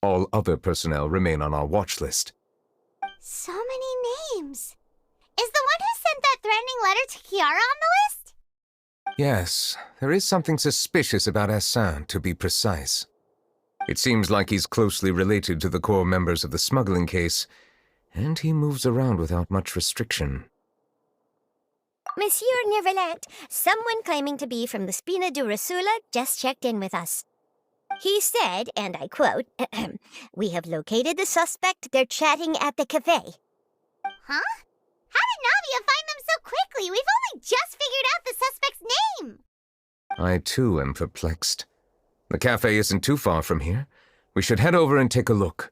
All other personnel remain on our watch list. So many names. Is the one who sent that threatening letter to Kiara on the list? Yes, there is something suspicious about Essin, to be precise. It seems like he's closely related to the core members of the smuggling case, and he moves around without much restriction. Monsieur Neuvillette, someone claiming to be from the Spina Durasula just checked in with us. He said, and I quote, "We have located the suspect. They're chatting at the cafe." Huh? How did Navia find them so quickly? We've only just figured out the suspect's name. I too am perplexed. The cafe isn't too far from here. We should head over and take a look.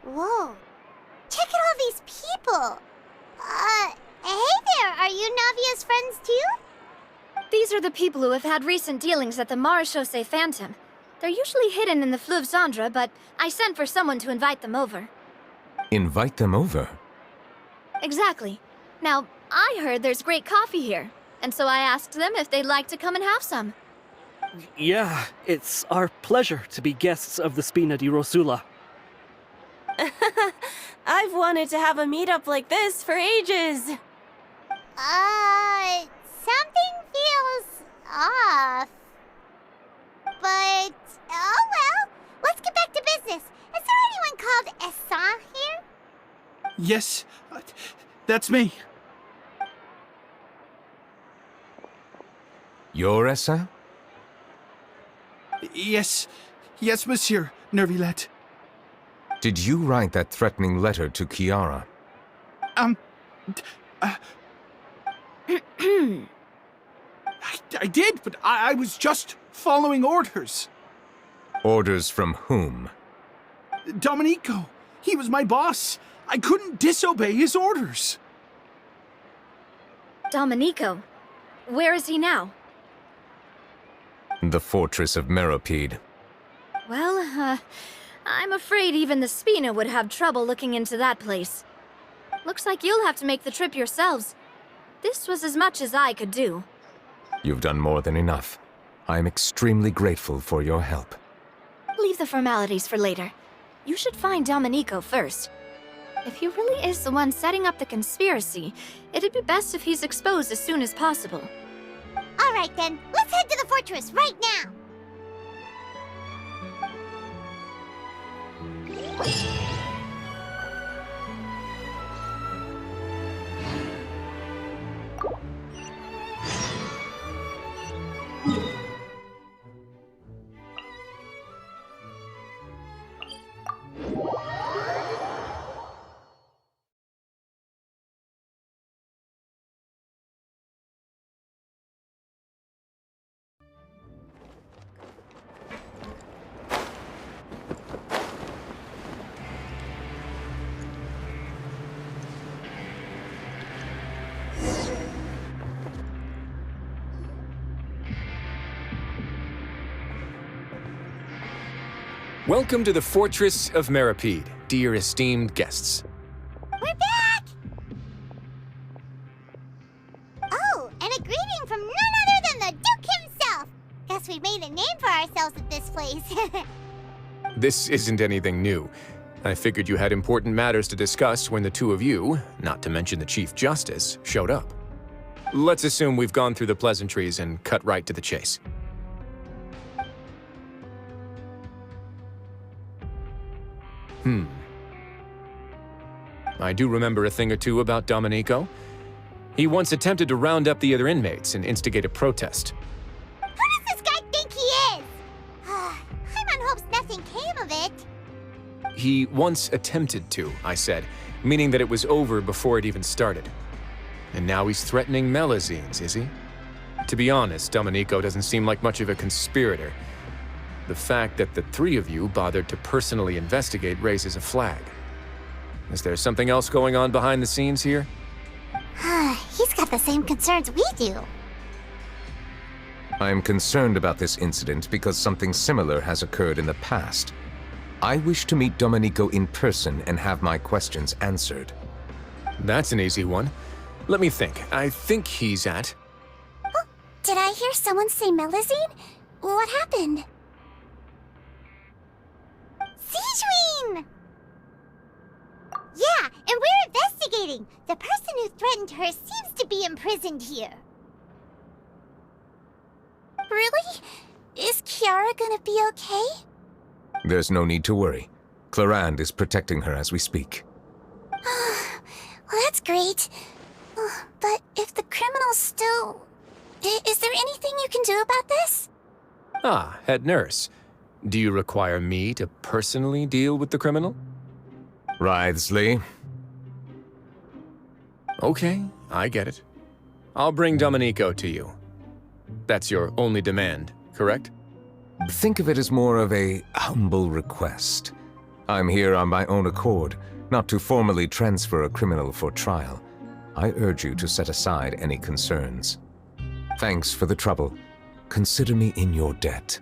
Whoa. Check out all these people. Hey there, are you Navia's friends too? These are the people who have had recent dealings at the Maréchaussée Phantom. They're usually hidden in the Fleuve Cendre, but I sent for someone to invite them over. Invite them over? Exactly. Now, I heard there's great coffee here, and so I asked them if they'd like to come and have some. Yeah, it's our pleasure to be guests of the Spina di Rosula. I've wanted to have a meetup like this for ages. Something feels off. But, oh well, let's get back to business. Is there anyone called Essin here? Yes, that's me. You're Essin? Yes, monsieur Neuvillette. Did you write that threatening letter to Kiara? I did, but I was just following orders. Orders from whom? Domenico. He was my boss. I couldn't disobey his orders. Domenico? Where is he now? The fortress of Meropide. Well, I'm afraid even the Spina would have trouble looking into that place. Looks like you'll have to make the trip yourselves. This was as much as I could do. You've done more than enough. I am extremely grateful for your help. Leave the formalities for later. You should find Domenico first. If he really is the one setting up the conspiracy, it'd be best if he's exposed as soon as possible. All right then, let's head to the fortress right now. Welcome to the Fortress of Meripede, dear esteemed guests. We're back! Oh, and a greeting from none other than the Duke himself! Guess we've made a name for ourselves at this place. This isn't anything new. I figured you had important matters to discuss when the two of you, not to mention the Chief Justice, showed up. Let's assume we've gone through the pleasantries and cut right to the chase. I do remember a thing or two about Domenico. He once attempted to round up the other inmates and instigate a protest. Who does this guy think he is? Paimon hopes nothing came of it. He once attempted to, I said, meaning that it was over before it even started. And now he's threatening Melazines, is he? To be honest, Domenico doesn't seem like much of a conspirator. The fact that the three of you bothered to personally investigate raises a flag. Is there something else going on behind the scenes here? He's got the same concerns we do. I am concerned about this incident because something similar has occurred in the past. I wish to meet Domenico in person and have my questions answered. That's an easy one. Let me think. I think he's at... Oh, did I hear someone say Melazine? What happened? Sigewinne! Yeah, and we're investigating. The person who threatened her seems to be imprisoned here. Really? Is Kiara gonna be okay? There's no need to worry. Clarande is protecting her as we speak. Well, that's great. But if the criminal's still... Is there anything you can do about this? Ah, head nurse. Do you require me to personally deal with the criminal? Writhsley. Okay, I get it. I'll bring Domenico to you. That's your only demand, correct? Think of it as more of a humble request. I'm here on my own accord, not to formally transfer a criminal for trial. I urge you to set aside any concerns. Thanks for the trouble. Consider me in your debt.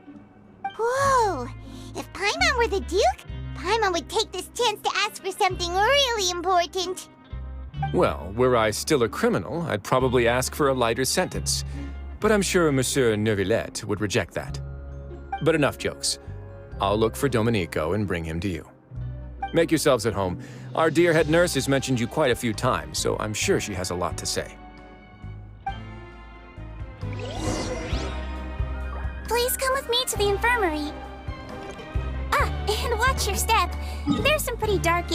Whoa! If Paimon were the Duke, Paimon would take this chance to ask for something really important. Well, were I still a criminal, I'd probably ask for a lighter sentence. But I'm sure Monsieur Neuvillette would reject that. But enough jokes. I'll look for Domenico and bring him to you. Make yourselves at home. Our dear head nurse has mentioned you quite a few times, so I'm sure she has a lot to say. Please come with me to the infirmary. And watch your step. There's some pretty dark...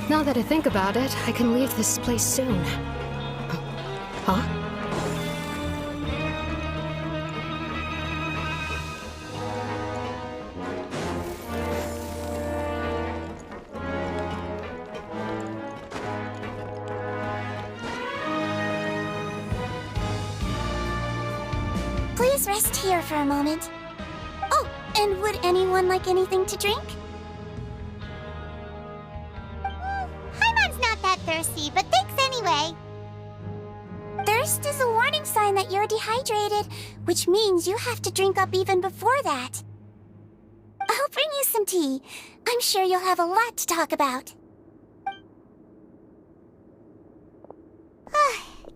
Now that I think about it, I can leave this place soon. Huh? Please rest here for a moment. Oh, and would anyone like anything to drink? Paimon's not that thirsty, but thanks anyway. Thirst is a warning sign that you're dehydrated, which means you have to drink up even before that. I'll bring you some tea. I'm sure you'll have a lot to talk about.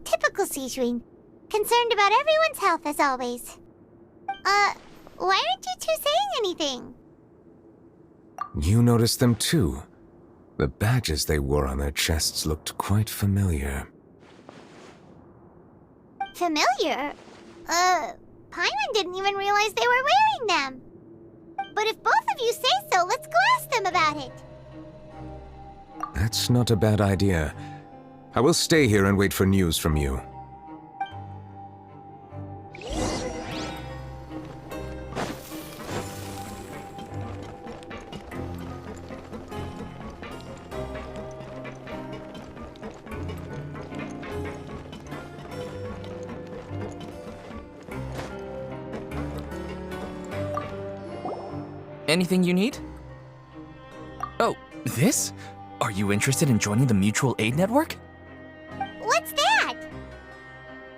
Typical Sigewinne. Concerned about everyone's health as always. Why aren't you two saying anything? You noticed them too. The badges they wore on their chests looked quite familiar. Familiar? Paimon didn't even realize they were wearing them. But if both of you say so, let's go ask them about it. That's not a bad idea. I will stay here and wait for news from you. Anything you need? Oh, this? Are you interested in joining the Mutual Aid Network? What's that?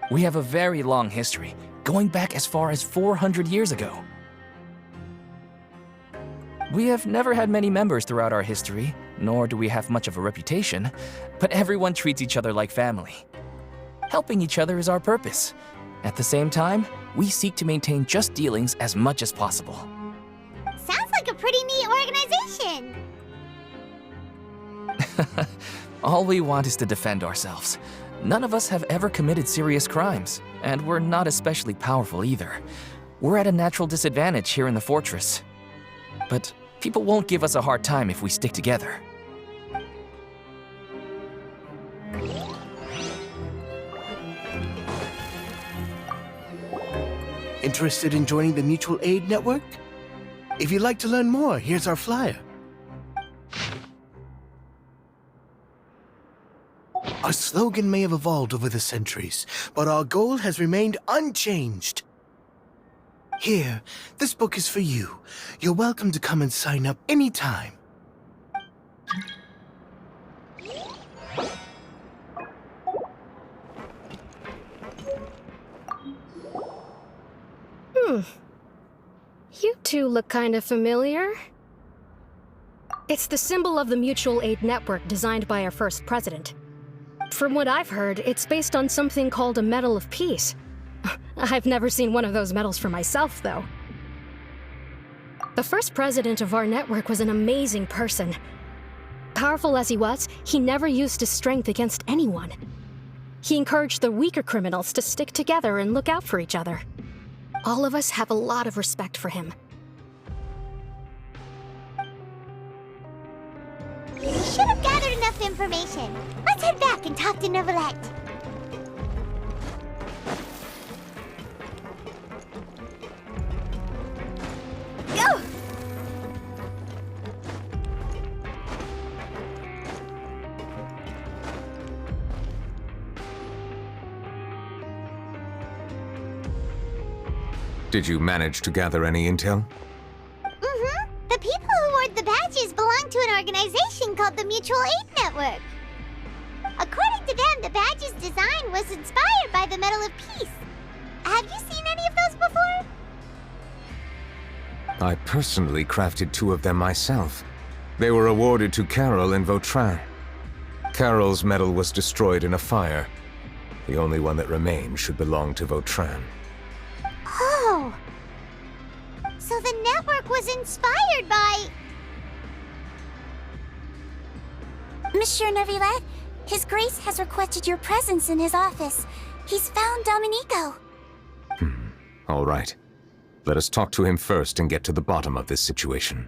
We have a very long history, going back as far as 400 years ago. We have never had many members throughout our history, nor do we have much of a reputation, but everyone treats each other like family. Helping each other is our purpose. At the same time, we seek to maintain just dealings as much as possible. Sounds like a pretty neat organization. All we want is to defend ourselves. None of us have ever committed serious crimes, and we're not especially powerful either. We're at a natural disadvantage here in the fortress. But people won't give us a hard time if we stick together. Interested in joining the Mutual Aid Network? If you'd like to learn more, here's our flyer. Our slogan may have evolved over the centuries, but our goal has remained unchanged. Here, this book is for you. You're welcome to come and sign up anytime. You two look kind of familiar. It's the symbol of the Mutual Aid Network designed by our first president. From what I've heard, it's based on something called a Medal of Peace. I've never seen one of those medals for myself, though. The first president of our network was an amazing person. Powerful as he was, he never used his strength against anyone. He encouraged the weaker criminals to stick together and look out for each other. All of us have a lot of respect for him. We should have gathered enough information. Let's head back and talk to Neuvillette. Go! Did you manage to gather any intel? Mm-hmm. The people who award the badges belong to an organization called the Mutual Aid Network. According to them, the badge's design was inspired by the Medal of Peace. Have you seen any of those before? I personally crafted 2 of them myself. They were awarded to Carol and Vautrin. Carol's medal was destroyed in a fire. The only one that remained should belong to Vautrin. Oh! So the network was inspired by... Monsieur Neuvillette, His Grace has requested your presence in his office. He's found Domenico. All right. Let us talk to him first and get to the bottom of this situation.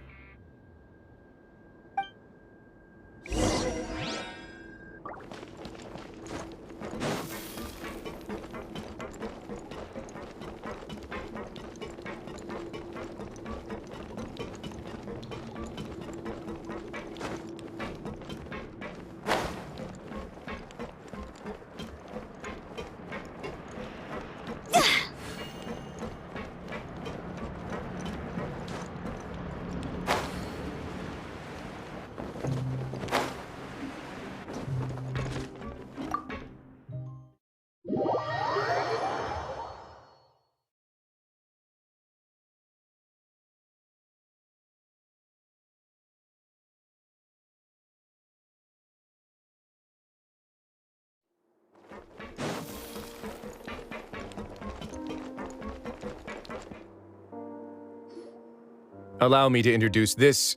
Allow me to introduce this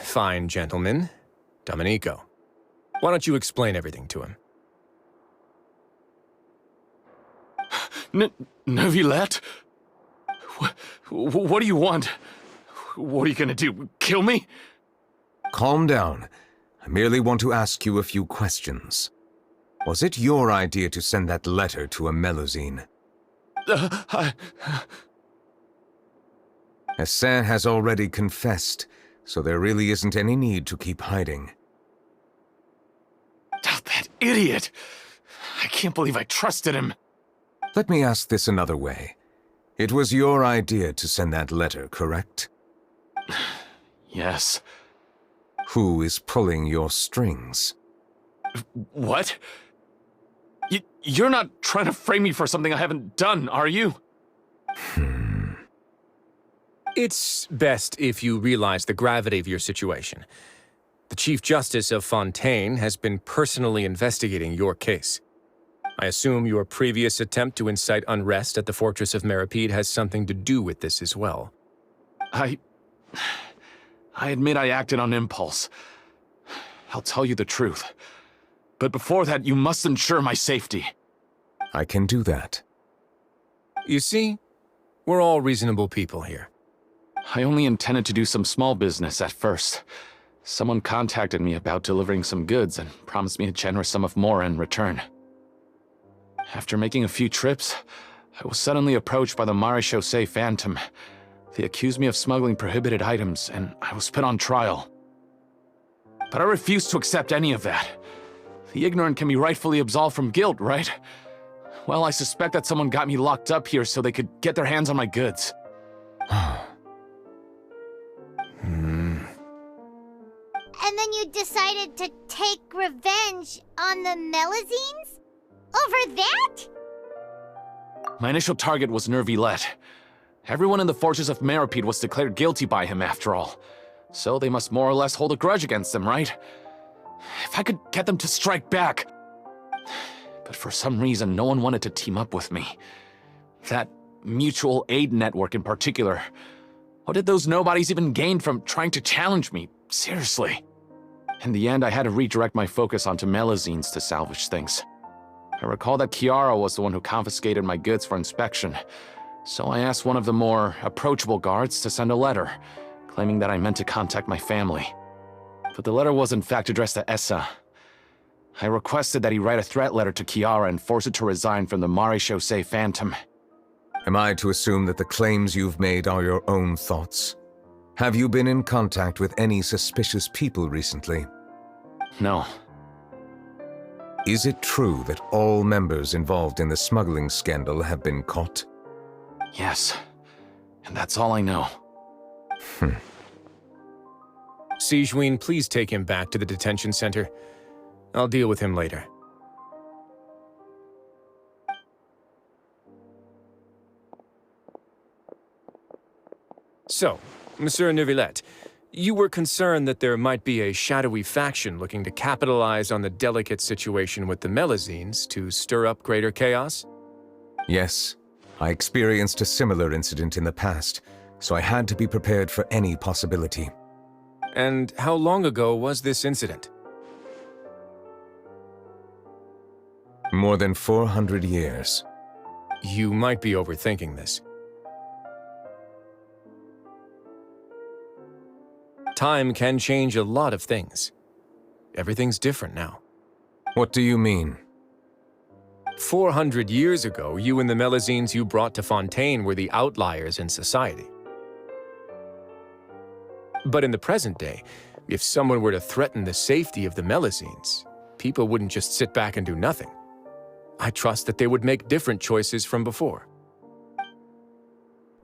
fine gentleman, Domenico. Why don't you explain everything to him? Neuvillette? What do you want? What are you gonna do, kill me? Calm down. I merely want to ask you a few questions. Was it your idea to send that letter to a Melusine? Hassan has already confessed, so there really isn't any need to keep hiding. That idiot! I can't believe I trusted him. Let me ask this another way. It was your idea to send that letter, correct? Yes. Who is pulling your strings? What? You're not trying to frame me for something I haven't done, are you? It's best if you realize the gravity of your situation. The Chief Justice of Fontaine has been personally investigating your case. I assume your previous attempt to incite unrest at the Fortress of Menikmati has something to do with this as well. I admit I acted on impulse. I'll tell you the truth. But before that, you must ensure my safety. I can do that. You see, we're all reasonable people here. I only intended to do some small business at first. Someone contacted me about delivering some goods and promised me a generous sum of more in return. After making a few trips, I was suddenly approached by the Marechaussee Phantom. They accused me of smuggling prohibited items, and I was put on trial. But I refused to accept any of that. The ignorant can be rightfully absolved from guilt, right? Well, I suspect that someone got me locked up here so they could get their hands on my goods. And then you decided to take revenge on the Melusines? Over that? My initial target was Neuvillette. Everyone in the Fortress of Menikmati was declared guilty by him after all. So they must more or less hold a grudge against him, right? If I could get them to strike back. But for some reason, no one wanted to team up with me. That mutual aid network in particular. What did those nobodies even gain from trying to challenge me? Seriously. In the end, I had to redirect my focus onto Melusines to salvage things. I recall that Chiara was the one who confiscated my goods for inspection, so I asked one of the more approachable guards to send a letter, claiming that I meant to contact my family. But the letter was in fact addressed to Essa. I requested that he write a threat letter to Chiara and force her to resign from the Marechaussee Phantom. Am I to assume that the claims you've made are your own thoughts? Have you been in contact with any suspicious people recently? No. Is it true that all members involved in the smuggling scandal have been caught? Yes. And that's all I know. Sijuin, please take him back to the detention center. I'll deal with him later. So, Monsieur Neuvillette, you were concerned that there might be a shadowy faction looking to capitalize on the delicate situation with the Melusines to stir up greater chaos? Yes. I experienced a similar incident in the past, so I had to be prepared for any possibility. And how long ago was this incident? More than 400 years. You might be overthinking this. Time can change a lot of things. Everything's different now. What do you mean? 400 years ago, you and the Melusines you brought to Fontaine were the outliers in society. But in the present day, if someone were to threaten the safety of the Melusines, people wouldn't just sit back and do nothing. I trust that they would make different choices from before.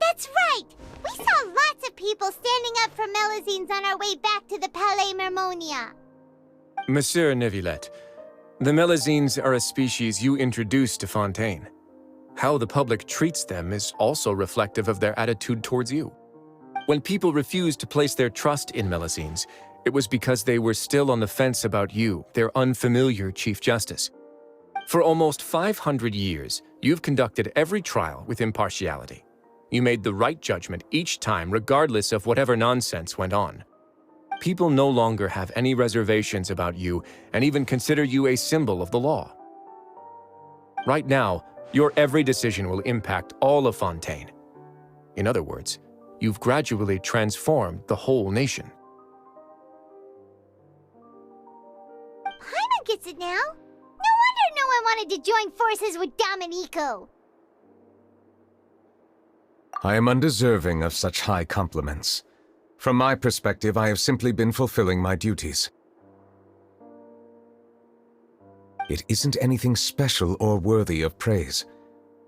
That's right! We saw lots of people standing up for Melusines on our way back to the Palais Mermonia. Monsieur Neuvillette, the Melusines are a species you introduced to Fontaine. How the public treats them is also reflective of their attitude towards you. When people refused to place their trust in Melusines, it was because they were still on the fence about you, their unfamiliar Chief Justice. For almost 500 years, you've conducted every trial with impartiality. You made the right judgment each time, regardless of whatever nonsense went on. People no longer have any reservations about you and even consider you a symbol of the law. Right now, your every decision will impact all of Fontaine. In other words, you've gradually transformed the whole nation. Paimon gets it now. No wonder no one wanted to join forces with Domenico. I am undeserving of such high compliments. From my perspective, I have simply been fulfilling my duties. It isn't anything special or worthy of praise.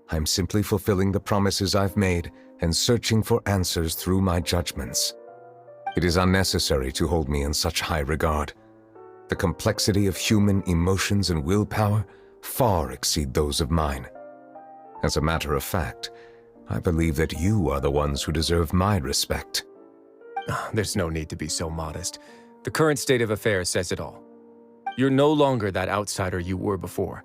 I'm simply fulfilling the promises I've made and searching for answers through my judgments. It is unnecessary to hold me in such high regard. The complexity of human emotions and willpower far exceed those of mine. As a matter of fact, I believe that you are the ones who deserve my respect. There's no need to be so modest. The current state of affairs says it all. You're no longer that outsider you were before.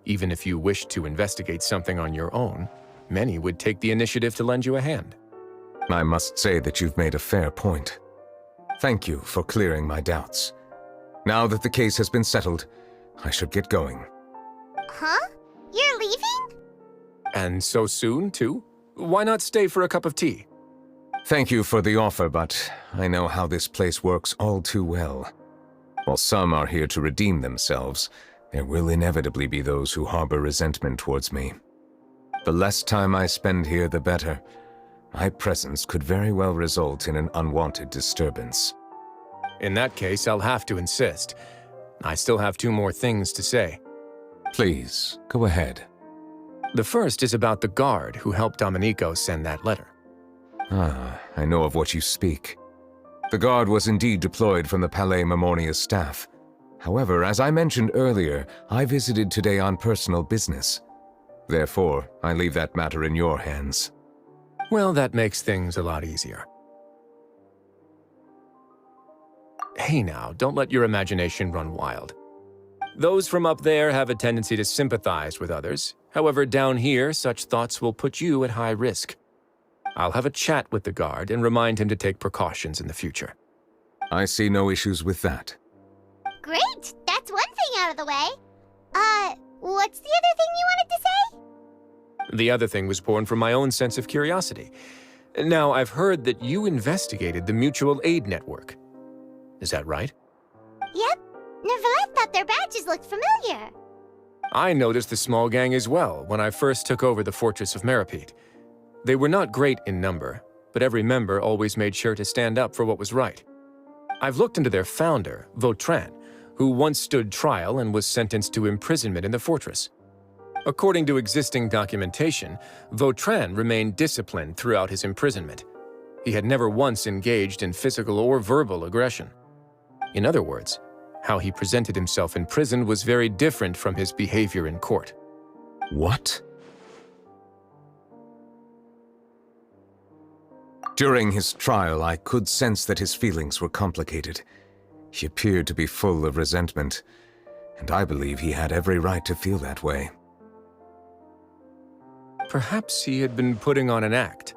Even if you wished to investigate something on your own, many would take the initiative to lend you a hand. I must say that you've made a fair point. Thank you for clearing my doubts. Now that the case has been settled, I should get going. Huh? You're leaving? And so soon, too? Why not stay for a cup of tea? Thank you for the offer, but I know how this place works all too well. While some are here to redeem themselves, there will inevitably be those who harbor resentment towards me. The less time I spend here, the better. My presence could very well result in an unwanted disturbance. In that case, I'll have to insist. I still have 2 more things to say. Please, go ahead. The first is about the guard who helped Domenico send that letter. Ah, I know of what you speak. The guard was indeed deployed from the Palais Memoria's staff. However, as I mentioned earlier, I visited today on personal business. Therefore, I leave that matter in your hands. Well, that makes things a lot easier. Hey now, don't let your imagination run wild. Those from up there have a tendency to sympathize with others. However, down here, such thoughts will put you at high risk. I'll have a chat with the guard and remind him to take precautions in the future. I see no issues with that. Great! That's one thing out of the way. What's the other thing you wanted to say? The other thing was born from my own sense of curiosity. Now, I've heard that you investigated the mutual aid network. Is that right? Yep. Neuvillette thought their badges looked familiar. I noticed the small gang as well when I first took over the fortress of Menikmati. They were not great in number, but every member always made sure to stand up for what was right. I've looked into their founder, Vautrin, who once stood trial and was sentenced to imprisonment in the fortress. According to existing documentation, Vautrin remained disciplined throughout his imprisonment. He had never once engaged in physical or verbal aggression. In other words, how he presented himself in prison was very different from his behavior in court. What? During his trial, I could sense that his feelings were complicated. He appeared to be full of resentment, and I believe he had every right to feel that way. Perhaps he had been putting on an act.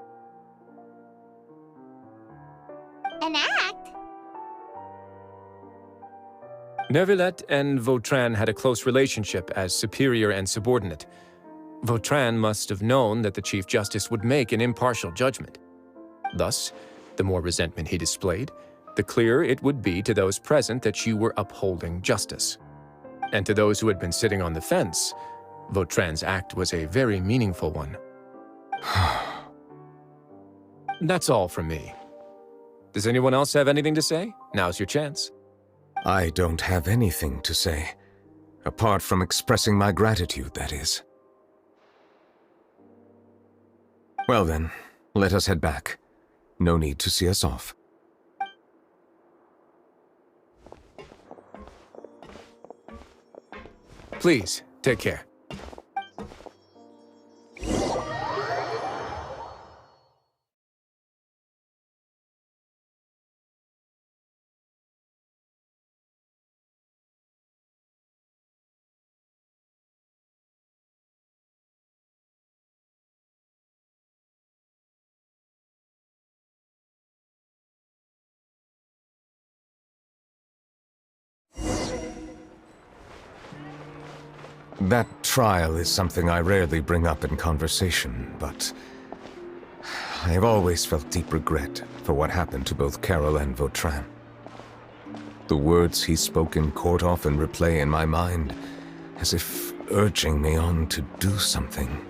An act? Neuvillette and Vautrin had a close relationship as superior and subordinate. Vautrin must have known that the Chief Justice would make an impartial judgment. Thus, the more resentment he displayed, the clearer it would be to those present that you were upholding justice. And to those who had been sitting on the fence, Vautrin's act was a very meaningful one. That's all from me. Does anyone else have anything to say? Now's your chance. I don't have anything to say, apart from expressing my gratitude, that is. Well then, let us head back. No need to see us off. Please, take care. That trial is something I rarely bring up in conversation, but I have always felt deep regret for what happened to both Carol and Vautrin. The words he spoke in court often replay in my mind, as if urging me on to do something.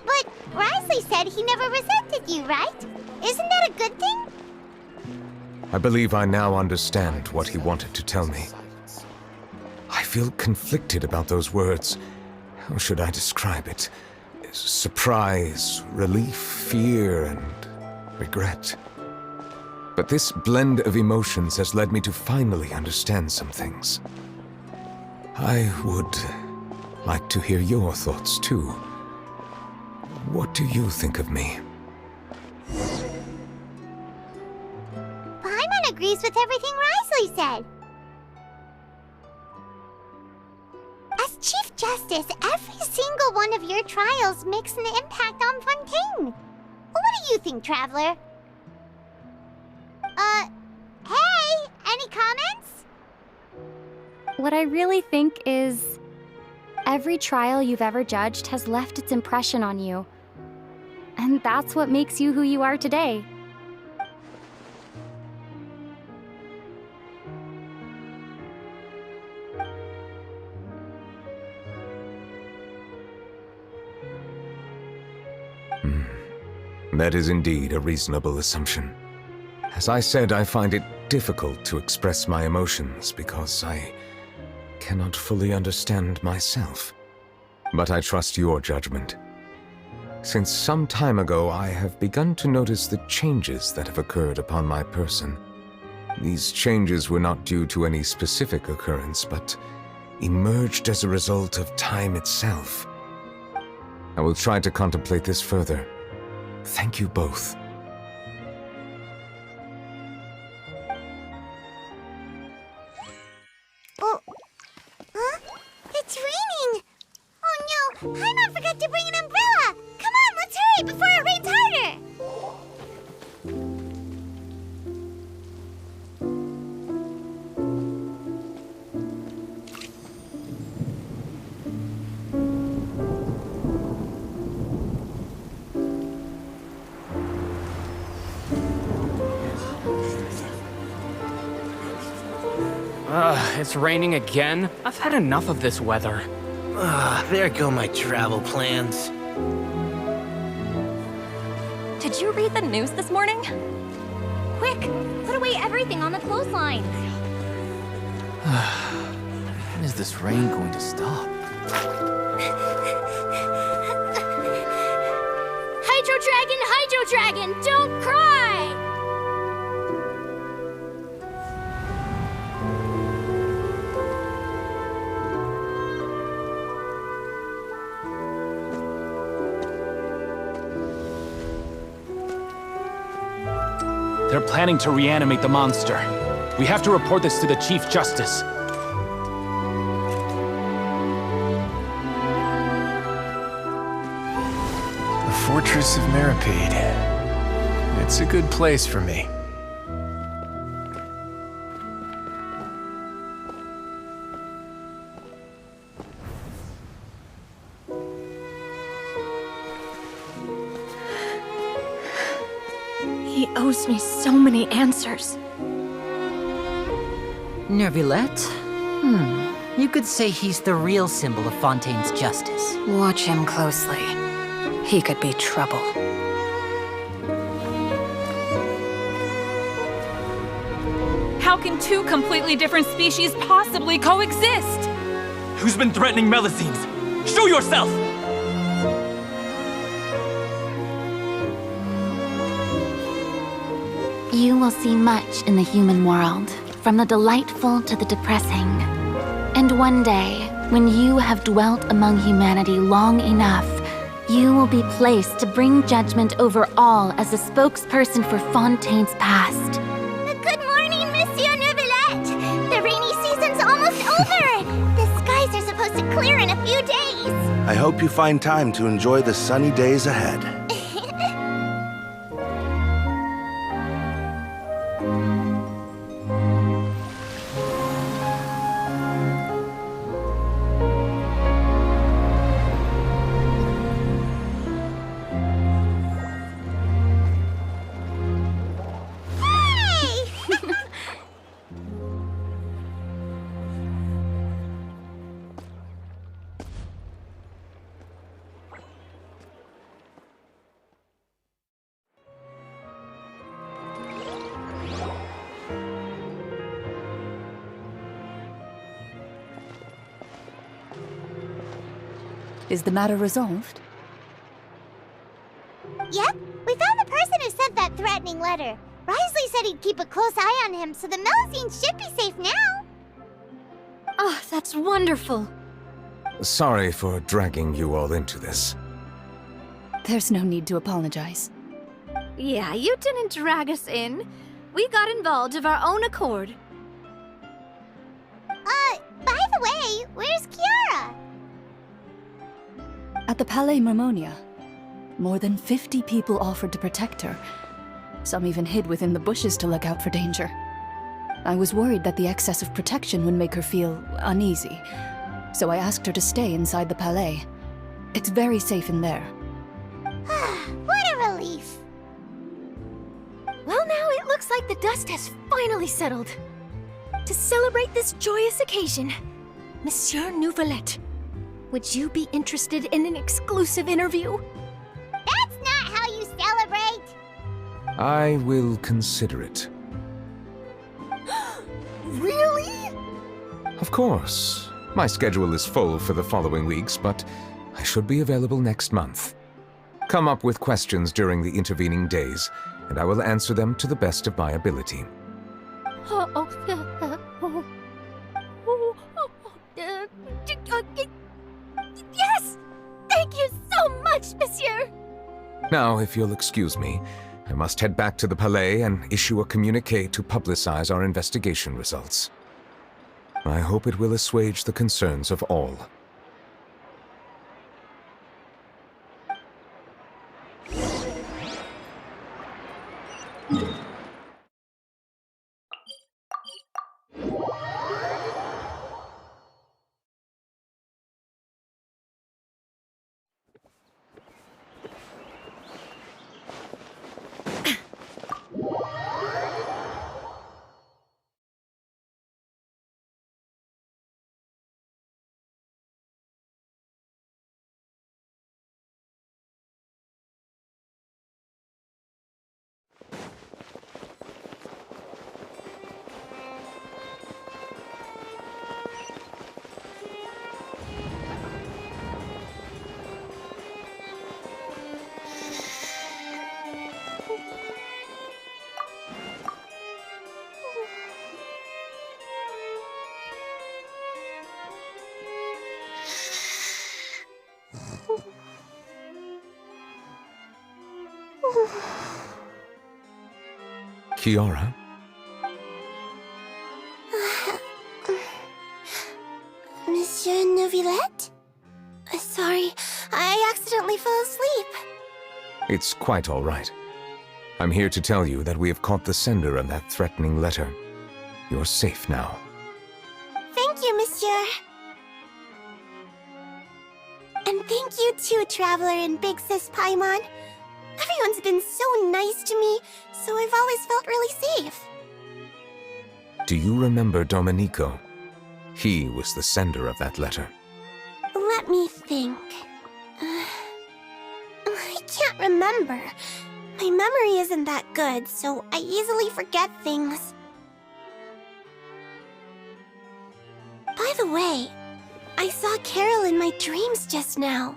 But Risley said he never resented you, right? Isn't that a good thing? I believe I now understand what he wanted to tell me. I feel conflicted about those words. How should I describe it? Surprise, relief, fear, and regret. But this blend of emotions has led me to finally understand some things. I would like to hear your thoughts too. What do you think of me? Paimon agrees with everything Risley said. As Chief Justice, every single one of your trials makes an impact on Fontaine. What do you think, Traveler? Hey, any comments? What I really think is, every trial you've ever judged has left its impression on you. And that's what makes you who you are today. That is indeed a reasonable assumption. As I said, I find it difficult to express my emotions because I cannot fully understand myself. But I trust your judgment. Since some time ago, I have begun to notice the changes that have occurred upon my person. These changes were not due to any specific occurrence, but emerged as a result of time itself. I will try to contemplate this further. Thank you both. Oh, huh? It's raining! Oh no, Paimon forgot to bring an umbrella! Come on, let's hurry before it rains harder! It's raining again? I've had enough of this weather. There go my travel plans. Did you read the news this morning? Quick, put away everything on the clothesline. When is this rain going to stop? Hydro Dragon, don't cry! They're planning to reanimate the monster. We have to report this to the Chief Justice. The Fortress of Menikmati. It's a good place for me. He owes me so many answers. Neuvillette? You could say he's the real symbol of Fontaine's justice. Watch him closely. He could be trouble. How can two completely different species possibly coexist? Who's been threatening Melusines? Show yourself! You will see much in the human world, from the delightful to the depressing. And one day, when you have dwelt among humanity long enough, you will be placed to bring judgment over all as a spokesperson for Fontaine's past. Good morning, Monsieur Neuvillette! The rainy season's almost over! The skies are supposed to clear in a few days! I hope you find time to enjoy the sunny days ahead. Is the matter resolved? Yep, we found the person who sent that threatening letter. Risley said he'd keep a close eye on him, so the Melusine should be safe now. Oh, that's wonderful. Sorry for dragging you all into this. There's no need to apologize. Yeah, you didn't drag us in. We got involved of our own accord. By the way, where's Kiara? At the Palais Marmonia, more than 50 people offered to protect her. Some even hid within the bushes to look out for danger. I was worried that the excess of protection would make her feel uneasy, so I asked her to stay inside the Palais. It's very safe in there. What a relief. Well, now it looks like the dust has finally settled. To celebrate this joyous occasion, Monsieur Neuvillette, would you be interested in an exclusive interview? That's not how you celebrate. I will consider it. Really? Of course. My schedule is full for the following weeks, but I should be available next month. Come up with questions during the intervening days, and I will answer them to the best of my ability. Yes! Thank you so much, Monsieur! Now, if you'll excuse me, I must head back to the Palais and issue a communiqué to publicize our investigation results. I hope it will assuage the concerns of all. Kiara? Monsieur Neuvillette? Sorry, I accidentally fell asleep. It's quite all right. I'm here to tell you that we have caught the sender of that threatening letter. You're safe now. Thank you, Monsieur. And thank you too, Traveler and Big Sis Paimon. Everyone's been so nice to me, so I've always felt really safe. Do you remember Domenico? He was the sender of that letter. Let me think. I can't remember. My memory isn't that good, so I easily forget things. By the way, I saw Carol in my dreams just now.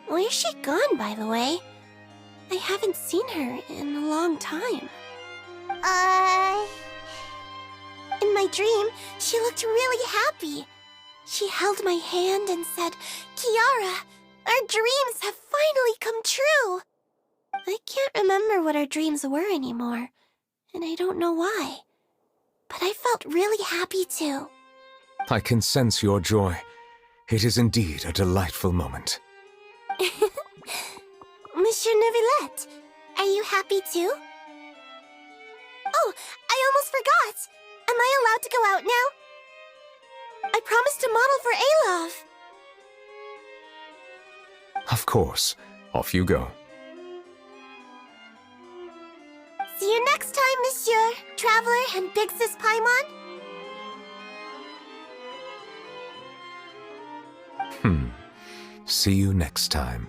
Where's she gone, by the way? I haven't seen her in a long time. In my dream, she looked really happy. She held my hand and said, "Kiara, our dreams have finally come true." I can't remember what our dreams were anymore, and I don't know why. But I felt really happy too. I can sense your joy. It is indeed a delightful moment. Monsieur Neuvillette, are you happy too? Oh, I almost forgot! Am I allowed to go out now? I promised to model for Alov. Of course. Off you go. See you next time, Monsieur, Traveler, and Big Sis Paimon. See you next time.